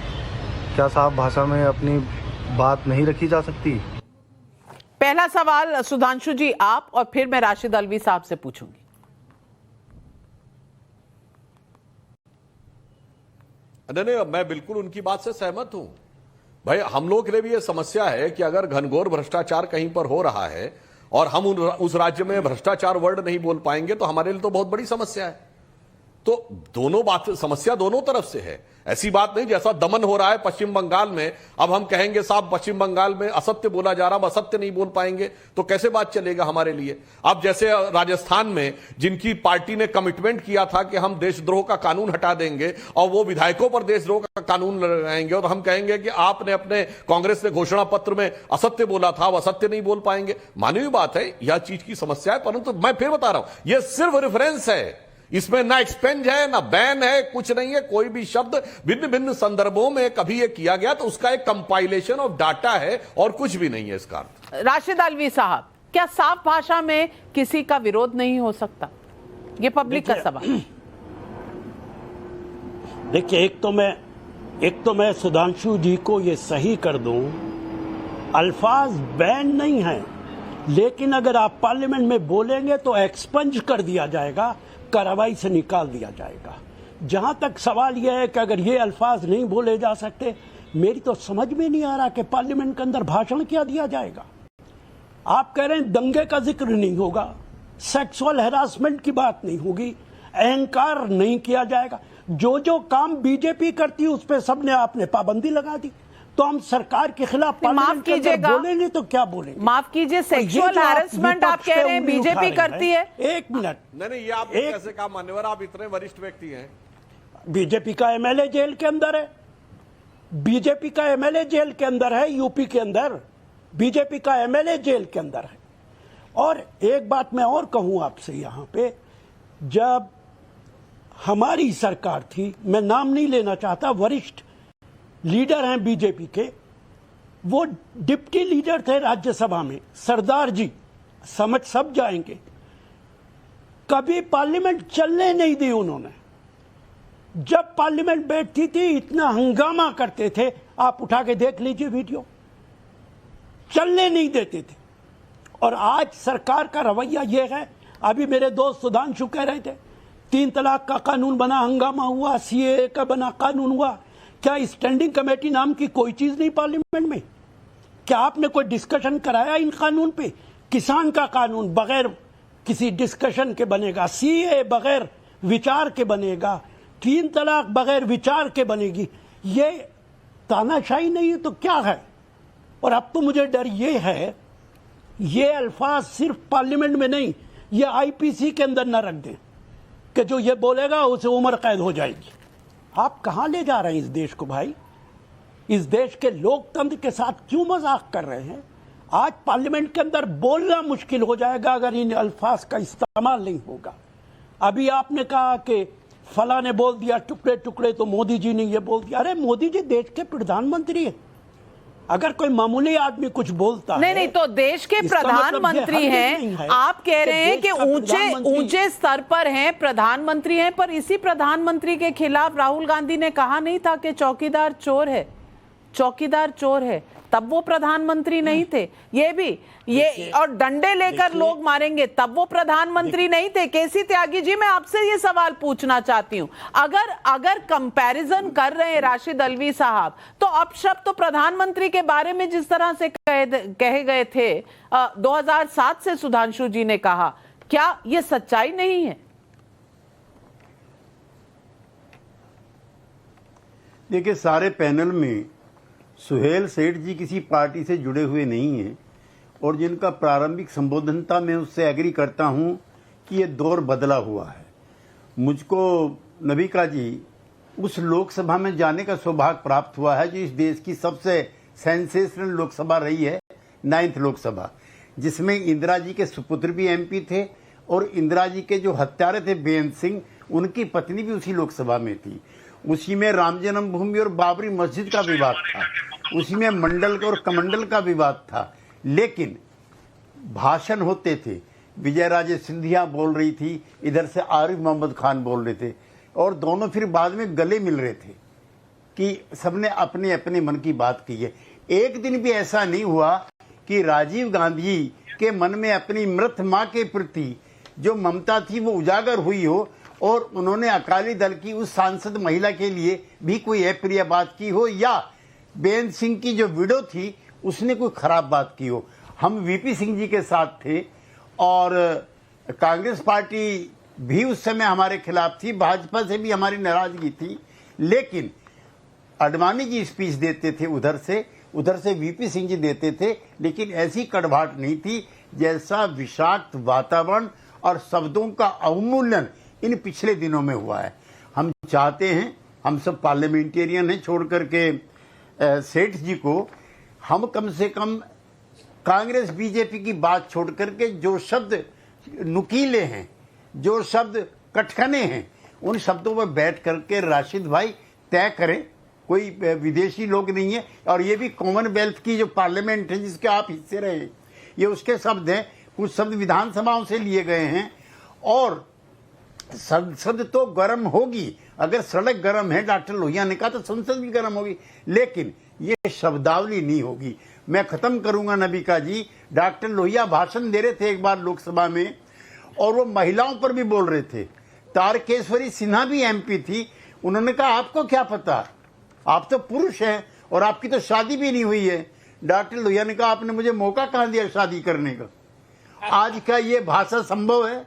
क्या साफ भाषा में अपनी बात नहीं रखी जा सकती? पहला सवाल सुधांशु जी आप, और फिर मैं राशिद अलवी साहब से पूछूंगी। नहीं, मैं बिल्कुल उनकी बात से सहमत हूं। भाई, हम लोग के लिए भी ये समस्या है कि अगर घनघोर भ्रष्टाचार कहीं पर हो रहा है और हम उस राज्य में भ्रष्टाचार वर्ड नहीं बोल पाएंगे तो हमारे लिए तो बहुत बड़ी समस्या है। तो दोनों बात, समस्या दोनों तरफ से है। ऐसी बात नहीं जैसा दमन हो रहा है पश्चिम बंगाल में, अब हम कहेंगे साहब पश्चिम बंगाल में असत्य बोला जा रहा, हम असत्य नहीं बोल पाएंगे तो कैसे बात चलेगा हमारे लिए। अब जैसे राजस्थान में जिनकी पार्टी ने कमिटमेंट किया था कि हम देशद्रोह का कानून हटा देंगे और वो विधायकों पर देशद्रोह का कानून लगाएंगे, और हम कहेंगे कि आपने अपने, कांग्रेस ने घोषणा पत्र में असत्य बोला था, अब असत्य नहीं बोल पाएंगे। मानवीय बात है, यह चीज की समस्या है, परंतु मैं फिर बता रहा हूं, यह सिर्फ रेफरेंस है, इसमें ना एक्सपेंज है ना बैन है, कुछ नहीं है। कोई भी शब्द भिन्न भिन्न संदर्भों में कभी ये किया गया तो उसका एक कंपाइलेशन ऑफ डाटा है और कुछ भी नहीं है इसका अर्थ। राशिद अलवी साहब, क्या साफ भाषा में किसी का विरोध नहीं हो सकता? ये पब्लिक का सवाल। देखिए, एक तो मैं सुधांशु जी को ये सही कर दूं, अल्फाज बैन नहीं है, लेकिन अगर आप पार्लियामेंट में बोलेंगे तो एक्सपंज कर दिया जाएगा, कार्रवाई से निकाल दिया जाएगा। जहां तक सवाल यह है कि अगर ये अल्फाज नहीं बोले जा सकते, मेरी तो समझ में नहीं आ रहा कि पार्लियामेंट के अंदर भाषण क्या दिया जाएगा। आप कह रहे हैं दंगे का जिक्र नहीं होगा, सेक्सुअल हैरासमेंट की बात नहीं होगी, अहंकार नहीं किया जाएगा। जो काम बीजेपी करती है उस पर सबने आपने पाबंदी लगा दी, तो हम सरकार के खिलाफ माफ कीजिएगा, बोलेंगे तो क्या बोलेंगे? माफ कीजिए, सेक्सुअल हैरेसमेंट आप कह रहे हैं बीजेपी करती है? एक मिनट, नहीं, ये आपने कैसे कहा मान्यवर? आप इतने वरिष्ठ व्यक्ति हैं। बीजेपी का एमएलए जेल के अंदर है, बीजेपी का एमएलए जेल के अंदर है, यूपी के अंदर बीजेपी का एमएलए जेल के अंदर है। और एक बात मैं और कहूं आपसे, यहां पे जब हमारी सरकार थी, मैं नाम नहीं लेना चाहता, वरिष्ठ लीडर हैं बीजेपी के, वो डिप्टी लीडर थे राज्यसभा में, सरदार जी, समझ सब जाएंगे, कभी पार्लियामेंट चलने नहीं दी उन्होंने। जब पार्लियामेंट बैठती थी इतना हंगामा करते थे, आप उठा के देख लीजिए वीडियो, चलने नहीं देते थे। और आज सरकार का रवैया यह है, अभी मेरे दोस्त सुधांशु कह रहे थे 3 तलाक का कानून बना, हंगामा हुआ, सीएए का बना कानून हुआ, क्या स्टैंडिंग कमेटी नाम की कोई चीज नहीं पार्लियामेंट में? क्या आपने कोई डिस्कशन कराया इन कानून पे? किसान का कानून बगैर किसी डिस्कशन के बनेगा, सीएए बगैर विचार के बनेगा, 3 तलाक बगैर विचार के बनेगी। ये तानाशाही नहीं है तो क्या है? और अब तो मुझे डर ये है, ये अल्फाज सिर्फ पार्लियामेंट में नहीं, ये आईपीसी के अंदर न रख दें कि जो ये बोलेगा उसे उम्र कैद हो जाएगी। आप कहां ले जा रहे हैं इस देश को भाई? इस देश के लोकतंत्र के साथ क्यों मजाक कर रहे हैं? आज पार्लियामेंट के अंदर बोलना मुश्किल हो जाएगा अगर इन अल्फाज का इस्तेमाल नहीं होगा। अभी आपने कहा कि फला ने बोल दिया टुकड़े टुकड़े, तो मोदी जी ने ये बोल दिया। अरे मोदी जी देश के प्रधानमंत्री हैं, अगर कोई मामूली आदमी कुछ बोलता नहीं, नहीं तो देश के प्रधानमंत्री हैं, आप कह रहे हैं कि ऊंचे स्तर पर हैं, प्रधानमंत्री हैं, पर इसी प्रधानमंत्री के खिलाफ राहुल गांधी ने कहा नहीं था कि चौकीदार चोर है, चौकीदार चोर है, तब वो प्रधानमंत्री नहीं थे। ये और डंडे लेकर लोग मारेंगे तब वो प्रधानमंत्री नहीं थे। केसी त्यागी जी, मैं आपसे ये सवाल पूछना चाहती हूं, अगर कंपैरिजन कर रहे हैं राशिद अल्वी साहब, तो अपशब्द तो प्रधानमंत्री के बारे में जिस तरह से कहे गए थे 2007 से सुधांशु जी ने कहा, क्या ये सच्चाई नहीं है? देखिए, सारे पैनल में सुहेल सेठ जी किसी पार्टी से जुड़े हुए नहीं हैं, और जिनका प्रारंभिक संबोधन था, मैं उससे एग्री करता हूं कि ये दौर बदला हुआ है। मुझको नबिका जी उस लोकसभा में जाने का सौभाग्य प्राप्त हुआ है जो इस देश की सबसे सेंसेशनल लोकसभा रही है, 9th लोकसभा, जिसमें इंदिरा जी के सुपुत्र भी एमपी थे, और इंदिरा जी के जो हत्यारे थे बेअंत सिंह, उनकी पत्नी भी उसी लोकसभा में थी। उसी में राम जन्मभूमि और बाबरी मस्जिद का विवाद था, उसी में मंडल और कमंडल का विवाद था। लेकिन भाषण होते थे, विजय राजे सिंधिया बोल रही थी, इधर से आरिफ मोहम्मद खान बोल रहे थे, और दोनों फिर बाद में गले मिल रहे थे कि सबने अपने अपने मन की बात की है। एक दिन भी ऐसा नहीं हुआ कि राजीव गांधी के मन में अपनी मृत मां के प्रति जो ममता थी वो उजागर हुई हो, और उन्होंने अकाली दल की उस सांसद महिला के लिए भी कोई अप्रिय बात की हो, या बेअंत सिंह की जो विडो थी उसने कोई खराब बात की हो। हम वीपी सिंह जी के साथ थे, और कांग्रेस पार्टी भी उस समय हमारे खिलाफ थी, भाजपा से भी हमारी नाराजगी थी, लेकिन अडवाणी जी स्पीच देते थे उधर से वीपी सिंह जी देते थे, लेकिन ऐसी कड़वाहट नहीं थी जैसा विषाक्त वातावरण और शब्दों का अवमूल्यन इन पिछले दिनों में हुआ है। हम चाहते हैं, हम सब पार्लियामेंटेरियन हैं छोड़ करके सेठ जी को, हम कम से कम कांग्रेस बीजेपी की बात छोड़ करके जो शब्द नुकीले हैं, जो शब्द कटखने हैं, उन शब्दों पर बैठ करके राशिद भाई तय करें। कोई विदेशी लोग नहीं है, और ये भी कॉमनवेल्थ की जो पार्लियामेंट है जिसके आप हिस्से रहे, ये उसके शब्द हैं, कुछ शब्द विधानसभाओं से लिए गए हैं। और संसद तो गर्म होगी, अगर सड़क गर्म है, डॉक्टर लोहिया ने कहा, तो संसद भी गर्म होगी, लेकिन ये शब्दावली नहीं होगी। मैं खत्म करूंगा नबिका जी, डॉक्टर लोहिया भाषण दे रहे थे एक बार लोकसभा में, और वो महिलाओं पर भी बोल रहे थे, तारकेश्वरी सिन्हा भी एमपी थी, उन्होंने कहा आपको क्या पता, आप तो पुरुष हैं और आपकी तो शादी भी नहीं हुई है। डॉक्टर लोहिया ने कहा आपने मुझे मौका कहाँ दिया शादी करने का। आज का ये भाषा संभव है?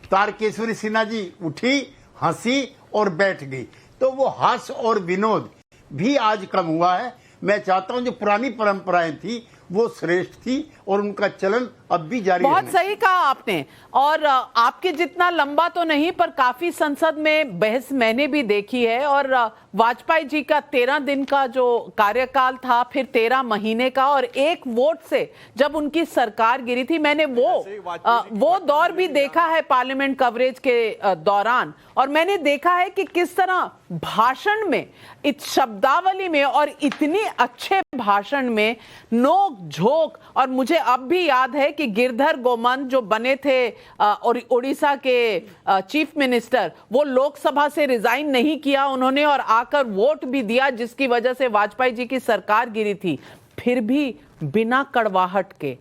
तारकेश्वरी सिन्हा जी उठी, हंसी और बैठ गई। तो वो हास्य और विनोद भी आज कम हुआ है। मैं चाहता हूं जो पुरानी परंपराएं थी वो श्रेष्ठ थी और उनका चलन अब भी जारी है। बहुत सही कहा आपने। और आपके जितना लंबा तो नहीं, पर काफी संसद में बहस मैंने भी देखी है। और वाजपेयी जी का 13 दिन का जो कार्यकाल था, फिर 13 महीने का, और एक वोट से जब उनकी सरकार गिरी थी, मैंने वो दौर भी देखा है पार्लियामेंट कवरेज के दौरान। और मैंने देखा है कि किस तरह भाषण में, इस शब्दावली में और इतने अच्छे भाषण में नोक झोंक। और मुझे अब भी याद है कि गिरधर गोमन जो बने थे और उड़ीसा के चीफ मिनिस्टर, वो लोकसभा से रिजाइन नहीं किया उन्होंने और आकर वोट भी दिया, जिसकी वजह से वाजपेयी जी की सरकार गिरी थी। फिर भी बिना कड़वाहट के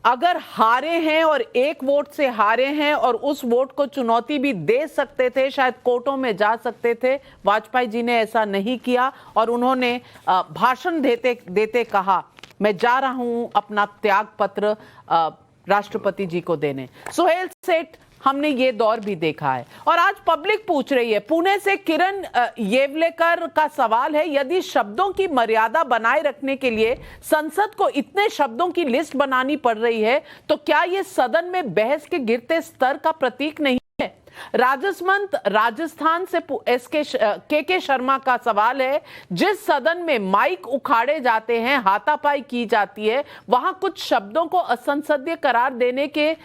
अगर हारे हैं और एक वोट से हारे हैं और उस वोट को चुनौती भी दे सकते थे, शायद कोर्टों में जा सकते थे, वाजपेयी जी ने ऐसा नहीं किया। और उन्होंने भाषण देते देते कहा मैं जा रहा हूं अपना त्याग पत्र राष्ट्रपति जी को देने। सुहेल सेठ, हमने ये दौर भी देखा है। और आज पब्लिक पूछ रही है, पुणे से किरण येवलेकर का सवाल है, यदि शब्दों की मर्यादा बनाए रखने के लिए संसद को इतने शब्दों की लिस्ट बनानी पड़ रही है, तो क्या यह सदन में बहस के गिरते स्तर का प्रतीक नहीं है? राजस्थान से के शर्मा का सवाल है, जिस सदन में माइक उखाड़े जाते हैं, हाथापाई की जाती है, वहां कुछ शब्दों को असंसदीय करार देने के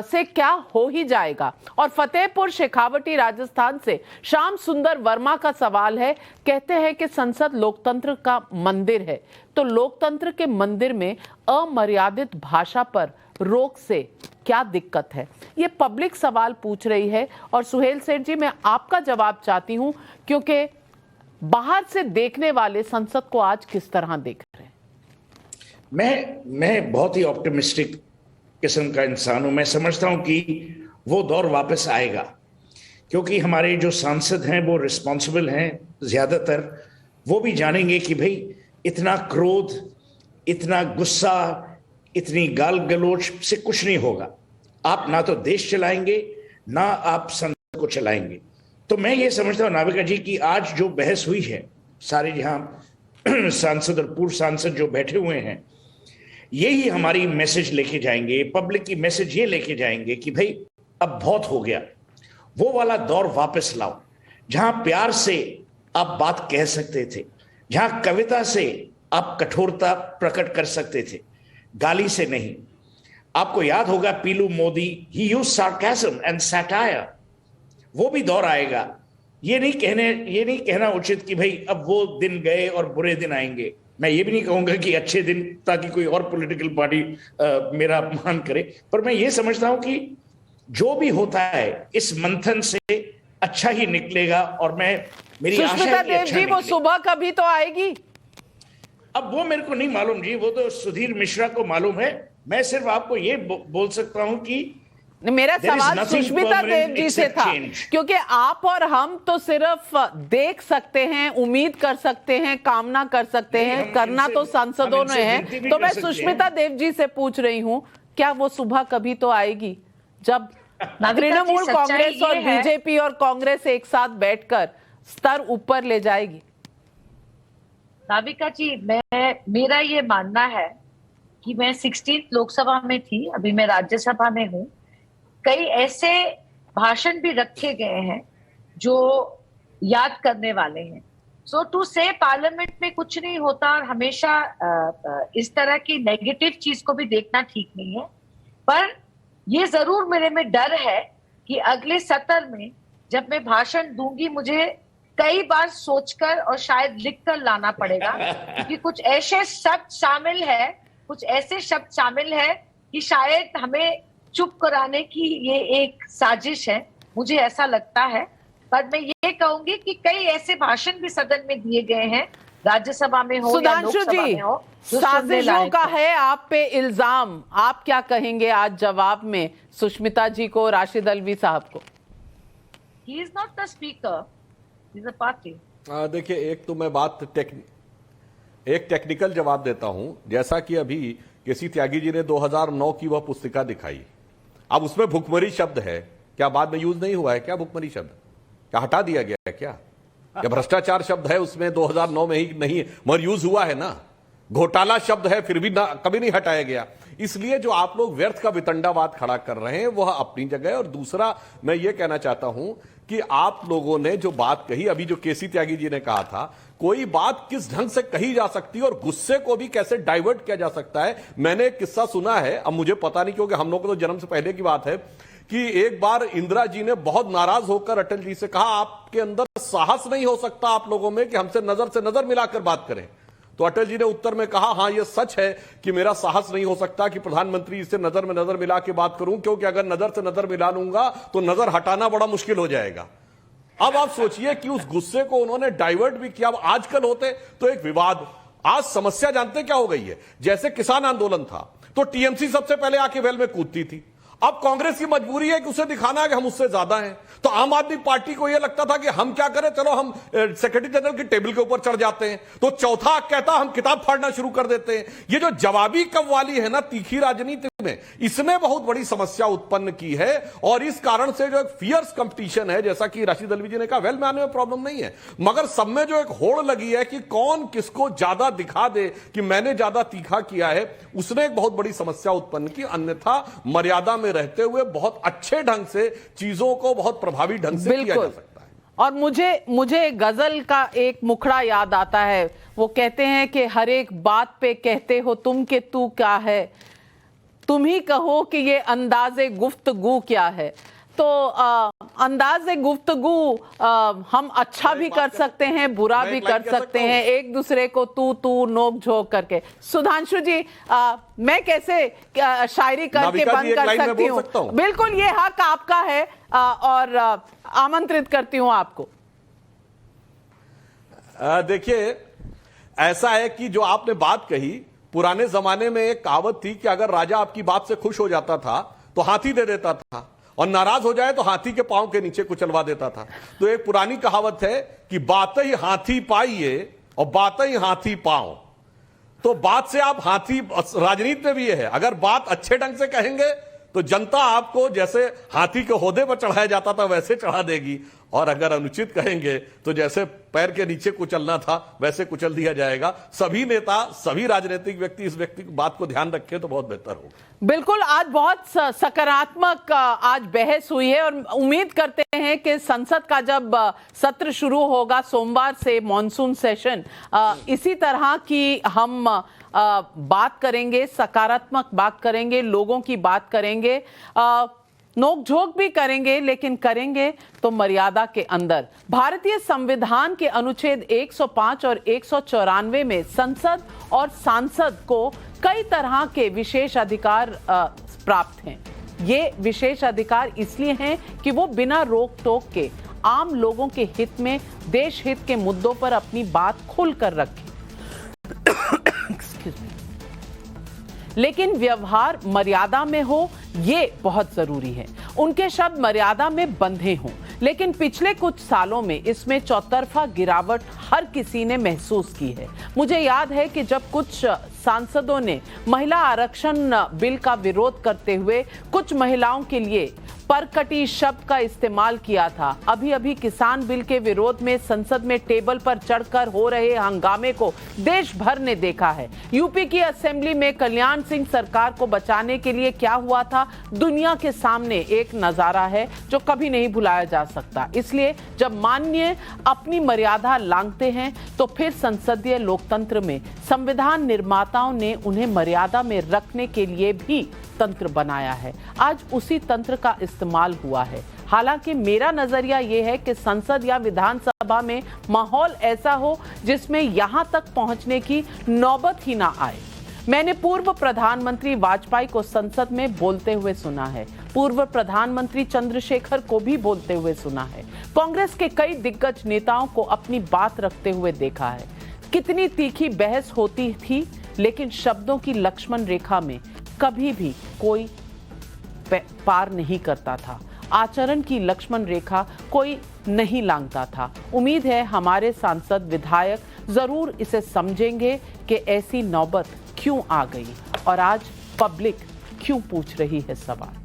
से क्या हो ही जाएगा। और फतेहपुर शेखावटी राजस्थान से श्याम सुंदर वर्मा का सवाल है, कहते हैं कि संसद लोकतंत्र का मंदिर है, तो लोकतंत्र के मंदिर में अमर्यादित भाषा पर रोक से क्या दिक्कत है? ये पब्लिक सवाल पूछ रही है। और सुहेल सेठ जी, मैं आपका जवाब चाहती हूं, क्योंकि बाहर से देखने वाले संसद को आज किस तरह देख रहे हैं? मैं बहुत ही ऑप्टिमिस्टिक किस्म का इंसान हूं। मैं समझता हूं कि वो दौर वापस आएगा, क्योंकि हमारे जो सांसद हैं वो रिस्पॉन्सिबल हैं। ज्यादातर वो भी जानेंगे कि भाई इतना क्रोध, इतना गुस्सा, इतनी गाल गलोच से कुछ नहीं होगा। आप ना तो देश चलाएंगे, ना आप संसद को चलाएंगे। तो मैं ये समझता हूं नाविका जी कि आज जो बहस हुई है, सारे जहां सांसद और पूर्व सांसद जो बैठे हुए हैं, यही हमारी मैसेज लेके जाएंगे, पब्लिक की मैसेज ये लेके जाएंगे कि भाई अब बहुत हो गया। वो वाला दौर वापस लाओ, जहां प्यार से आप बात कह सकते थे, जहां कविता से आप कठोरता प्रकट कर सकते थे, गाली से नहीं। आपको याद होगा Piloo Mody, he used sarcasm and satire. वो भी दौर आएगा। ये नहीं कहना उचित कि भाई अब वो दिन गए और बुरे दिन आएंगे। मैं ये भी नहीं कहूंगा कि अच्छे दिन, ताकि कोई और पॉलिटिकल पार्टी मेरा अपमान करे। पर मैं ये समझता हूं कि जो भी होता है इस मंथन से अच्छा ही निकलेगा। और मेरी आशा है कि अच्छा जी, वो सुबह कभी तो आएगी। अब वो मेरे को नहीं मालूम जी, वो तो सुधीर मिश्रा को मालूम है। मैं सिर्फ आपको ये बोल सकता हूं कि मेरा सवाल सुष्मिता देव जी से था, क्योंकि आप और हम तो सिर्फ देख सकते हैं, उम्मीद कर सकते हैं, कामना कर सकते हैं, करना तो सांसदों ने है। तो मैं सुष्मिता देव जी से पूछ रही हूं, क्या वो सुबह कभी तो आएगी जब तृणमूल कांग्रेस और बीजेपी और कांग्रेस एक साथ बैठकर स्तर ऊपर ले जाएगी? नाविका जी, मेरा ये मानना है कि मैं 16th लोकसभा में थी, अभी मैं राज्यसभा में हूँ। कई ऐसे भाषण भी रखे गए हैं जो याद करने वाले हैं। सो टू से पार्लियामेंट में कुछ नहीं होता और हमेशा इस तरह की नेगेटिव चीज को भी देखना ठीक नहीं है। पर ये जरूर मेरे में डर है कि अगले सत्र में जब मैं भाषण दूंगी, मुझे कई बार सोचकर और शायद लिखकर लाना पड़ेगा, क्योंकि कुछ ऐसे शब्द शामिल है कि शायद हमें चुप कराने की ये एक साजिश है, मुझे ऐसा लगता है। पर मैं ये कहूंगी कि कई ऐसे भाषण भी सदन में दिए गए हैं, राज्यसभा में हो या लोकसभा में हो, साजिशों का है आप पे इल्जाम। आप क्या कहेंगे आज जवाब में सुष्मिता जी को, राशिद अल्वी साहब को? He is not the speaker. He is a party. देखिए, एक तो मैं बात एक टेक्निकल जवाब देता हूं। जैसा कि अभी केसी त्यागी जी ने 2009 की वह पुस्तिका दिखाई, अब उसमें भुखमरी शब्द है, क्या बाद में यूज नहीं हुआ है? क्या भुखमरी शब्द क्या हटा दिया गया है? क्या भ्रष्टाचार शब्द है उसमें 2009 में ही नहीं, मगर यूज हुआ है ना। घोटाला शब्द है, फिर भी ना, कभी नहीं हटाया गया। इसलिए जो आप लोग व्यर्थ का वितंडावाद खड़ा कर रहे हैं वह अपनी जगह है। और दूसरा मैं ये कहना चाहता हूं कि आप लोगों ने जो बात कही, अभी जो केसी त्यागी जी ने कहा था, कोई बात किस ढंग से कही जा सकती है और गुस्से को भी कैसे डाइवर्ट किया जा सकता है। मैंने एक किस्सा सुना है, अब मुझे पता नहीं क्योंकि हम लोग को तो जन्म से पहले की बात है, कि एक बार इंदिरा जी ने बहुत नाराज होकर अटल जी से कहा, आपके अंदर साहस नहीं हो सकता आप लोगों में कि हमसे नजर से नजर मिलाकर बात करें। तो अटल जी ने उत्तर में कहा, हां यह सच है कि मेरा साहस नहीं हो सकता कि प्रधानमंत्री से नजर में नजर मिला के बात करूं, क्योंकि अगर नजर से नजर मिला लूंगा तो नजर हटाना बड़ा मुश्किल हो जाएगा। अब आप सोचिए कि उस गुस्से को उन्होंने डाइवर्ट भी किया। अब आजकल होते तो एक विवाद, आज समस्या जानते क्या हो गई है? जैसे किसान आंदोलन था तो टीएमसी सबसे पहले आके वेल में कूदती थी। अब कांग्रेस की मजबूरी है कि उसे दिखाना है कि हम उससे ज्यादा हैं। तो आम आदमी पार्टी को यह लगता था कि हम क्या करें, चलो हम सेक्रेटरी जनरल की टेबल के ऊपर चढ़ जाते हैं। तो चौथा कहता हम किताब फाड़ना शुरू कर देते हैं। ये जो जवाबी कव्वाली है ना तीखी राजनीति में, इसने बहुत बड़ी समस्या उत्पन्न की है। और इस कारण से जो एक फियर्स कंपटीशन है, जैसा कि राशिद अलवी जी ने कहा, वेल में आने में प्रॉब्लम नहीं है, मगर सब में जो एक होड़ लगी है कि कौन किसको ज्यादा दिखा दे कि मैंने ज्यादा तीखा किया है, उसने एक बहुत बड़ी समस्या उत्पन्न की। अन्यथा मर्यादा में रहते हुए बहुत अच्छे ढंग से चीजों को बहुत प्रभावी ढंग से किया जा सकता है। और मुझे गजल का एक मुखड़ा याद आता है। वो कहते हैं कि हर एक बात पे कहते हो तुम के तू क्या है, तुम ही कहो कि ये अंदाज़े गुफ्तगू क्या है। तो अंदाज़े गुफ्तगू हम अच्छा भी कर सकते हैं, बुरा भी कर सकते हैं, एक दूसरे को तू नोक झोंक करके। सुधांशु जी, मैं कैसे शायरी करके बंद कर सकती हूँ? बिल्कुल, ये हक आपका है और आमंत्रित करती हूँ आपको। देखिए, ऐसा है कि जो आपने बात कही, पुराने जमाने में एक कहावत थी कि अगर राजा आपकी बात से खुश हो जाता था तो हाथी दे देता था, और नाराज हो जाए तो हाथी के पांव के नीचे कुचलवा देता था। तो एक पुरानी कहावत है कि बातें ही हाथी पाइए और बातें ही हाथी पांव। तो बात से आप हाथी, राजनीति में भी ये है, अगर बात अच्छे ढंग से कहेंगे तो जनता आपको जैसे हाथी के होदे पर चढ़ाया जाता था वैसे चढ़ा देगी, और अगर अनुचित कहेंगे तो जैसे पैर के नीचे कुचलना था वैसे कुचल दिया जाएगा। सभी नेता, सभी राजनीतिक व्यक्ति इस व्यक्ति बात को ध्यान रखें तो बहुत बेहतर होगा। बिल्कुल, आज बहुत सकारात्मक आज बहस हुई है और उम्मीद करते हैं कि संसद का जब सत्र शुरू होगा सोमवार से, मॉनसून सेशन, इसी तरह की हम बात करेंगे, सकारात्मक बात करेंगे, लोगों की बात करेंगे, नोकझोंक भी करेंगे, लेकिन करेंगे तो मर्यादा के अंदर। भारतीय संविधान के अनुच्छेद 105 और 194 में संसद और सांसद को कई तरह के विशेष अधिकार प्राप्त हैं। ये विशेष अधिकार इसलिए हैं कि वो बिना रोक टोक के आम लोगों के हित में, देश हित के मुद्दों पर अपनी बात खुलकर रखें। लेकिन व्यवहार मर्यादा में हो, ये बहुत जरूरी है। उनके शब्द मर्यादा में बंधे हों। लेकिन पिछले कुछ सालों में इसमें चौतरफा गिरावट हर किसी ने महसूस की है। मुझे याद है कि जब कुछ सांसदों ने महिला आरक्षण बिल का विरोध करते हुए कुछ महिलाओं के लिए परकटी शब्द का इस्तेमाल किया था। अभी अभी किसान बिल के विरोध में संसद में टेबल पर चढ़कर हो रहे हंगामे को देश भर ने देखा है। यूपी की असेंबली में कल्याण सिंह सरकार को बचाने के लिए क्या हुआ था, दुनिया के सामने एक नजारा है जो कभी नहीं भुलाया जा सकता। इसलिए जब माननीय अपनी मर्यादा लांघते हैं तो फिर संसदीय लोकतंत्र में संविधान निर्माताओं ने उन्हें मर्यादा में रखने के लिए भी तंत्र बनाया है। आज उसी तंत्र का इस्तेमाल हुआ है। हालांकि मेरा नजरिया यह है कि संसद या विधानसभा में माहौल ऐसा हो जिसमें यहां तक पहुंचने की नौबत ही ना आए। मैंने पूर्व प्रधानमंत्री वाजपेयी को संसद में बोलते हुए सुना है, पूर्व प्रधानमंत्री चंद्रशेखर को भी बोलते हुए सुना है, कांग्रेस के कई दिग्गज नेताओं को अपनी बात रखते हुए देखा है। कितनी तीखी बहस होती थी, लेकिन शब्दों की लक्ष्मण रेखा में कभी भी कोई पार नहीं करता था। आचरण की लक्ष्मण रेखा कोई नहीं लांघता था। उम्मीद है हमारे सांसद विधायक जरूर इसे समझेंगे कि ऐसी नौबत क्यों आ गई और आज पब्लिक क्यों पूछ रही है सवाल।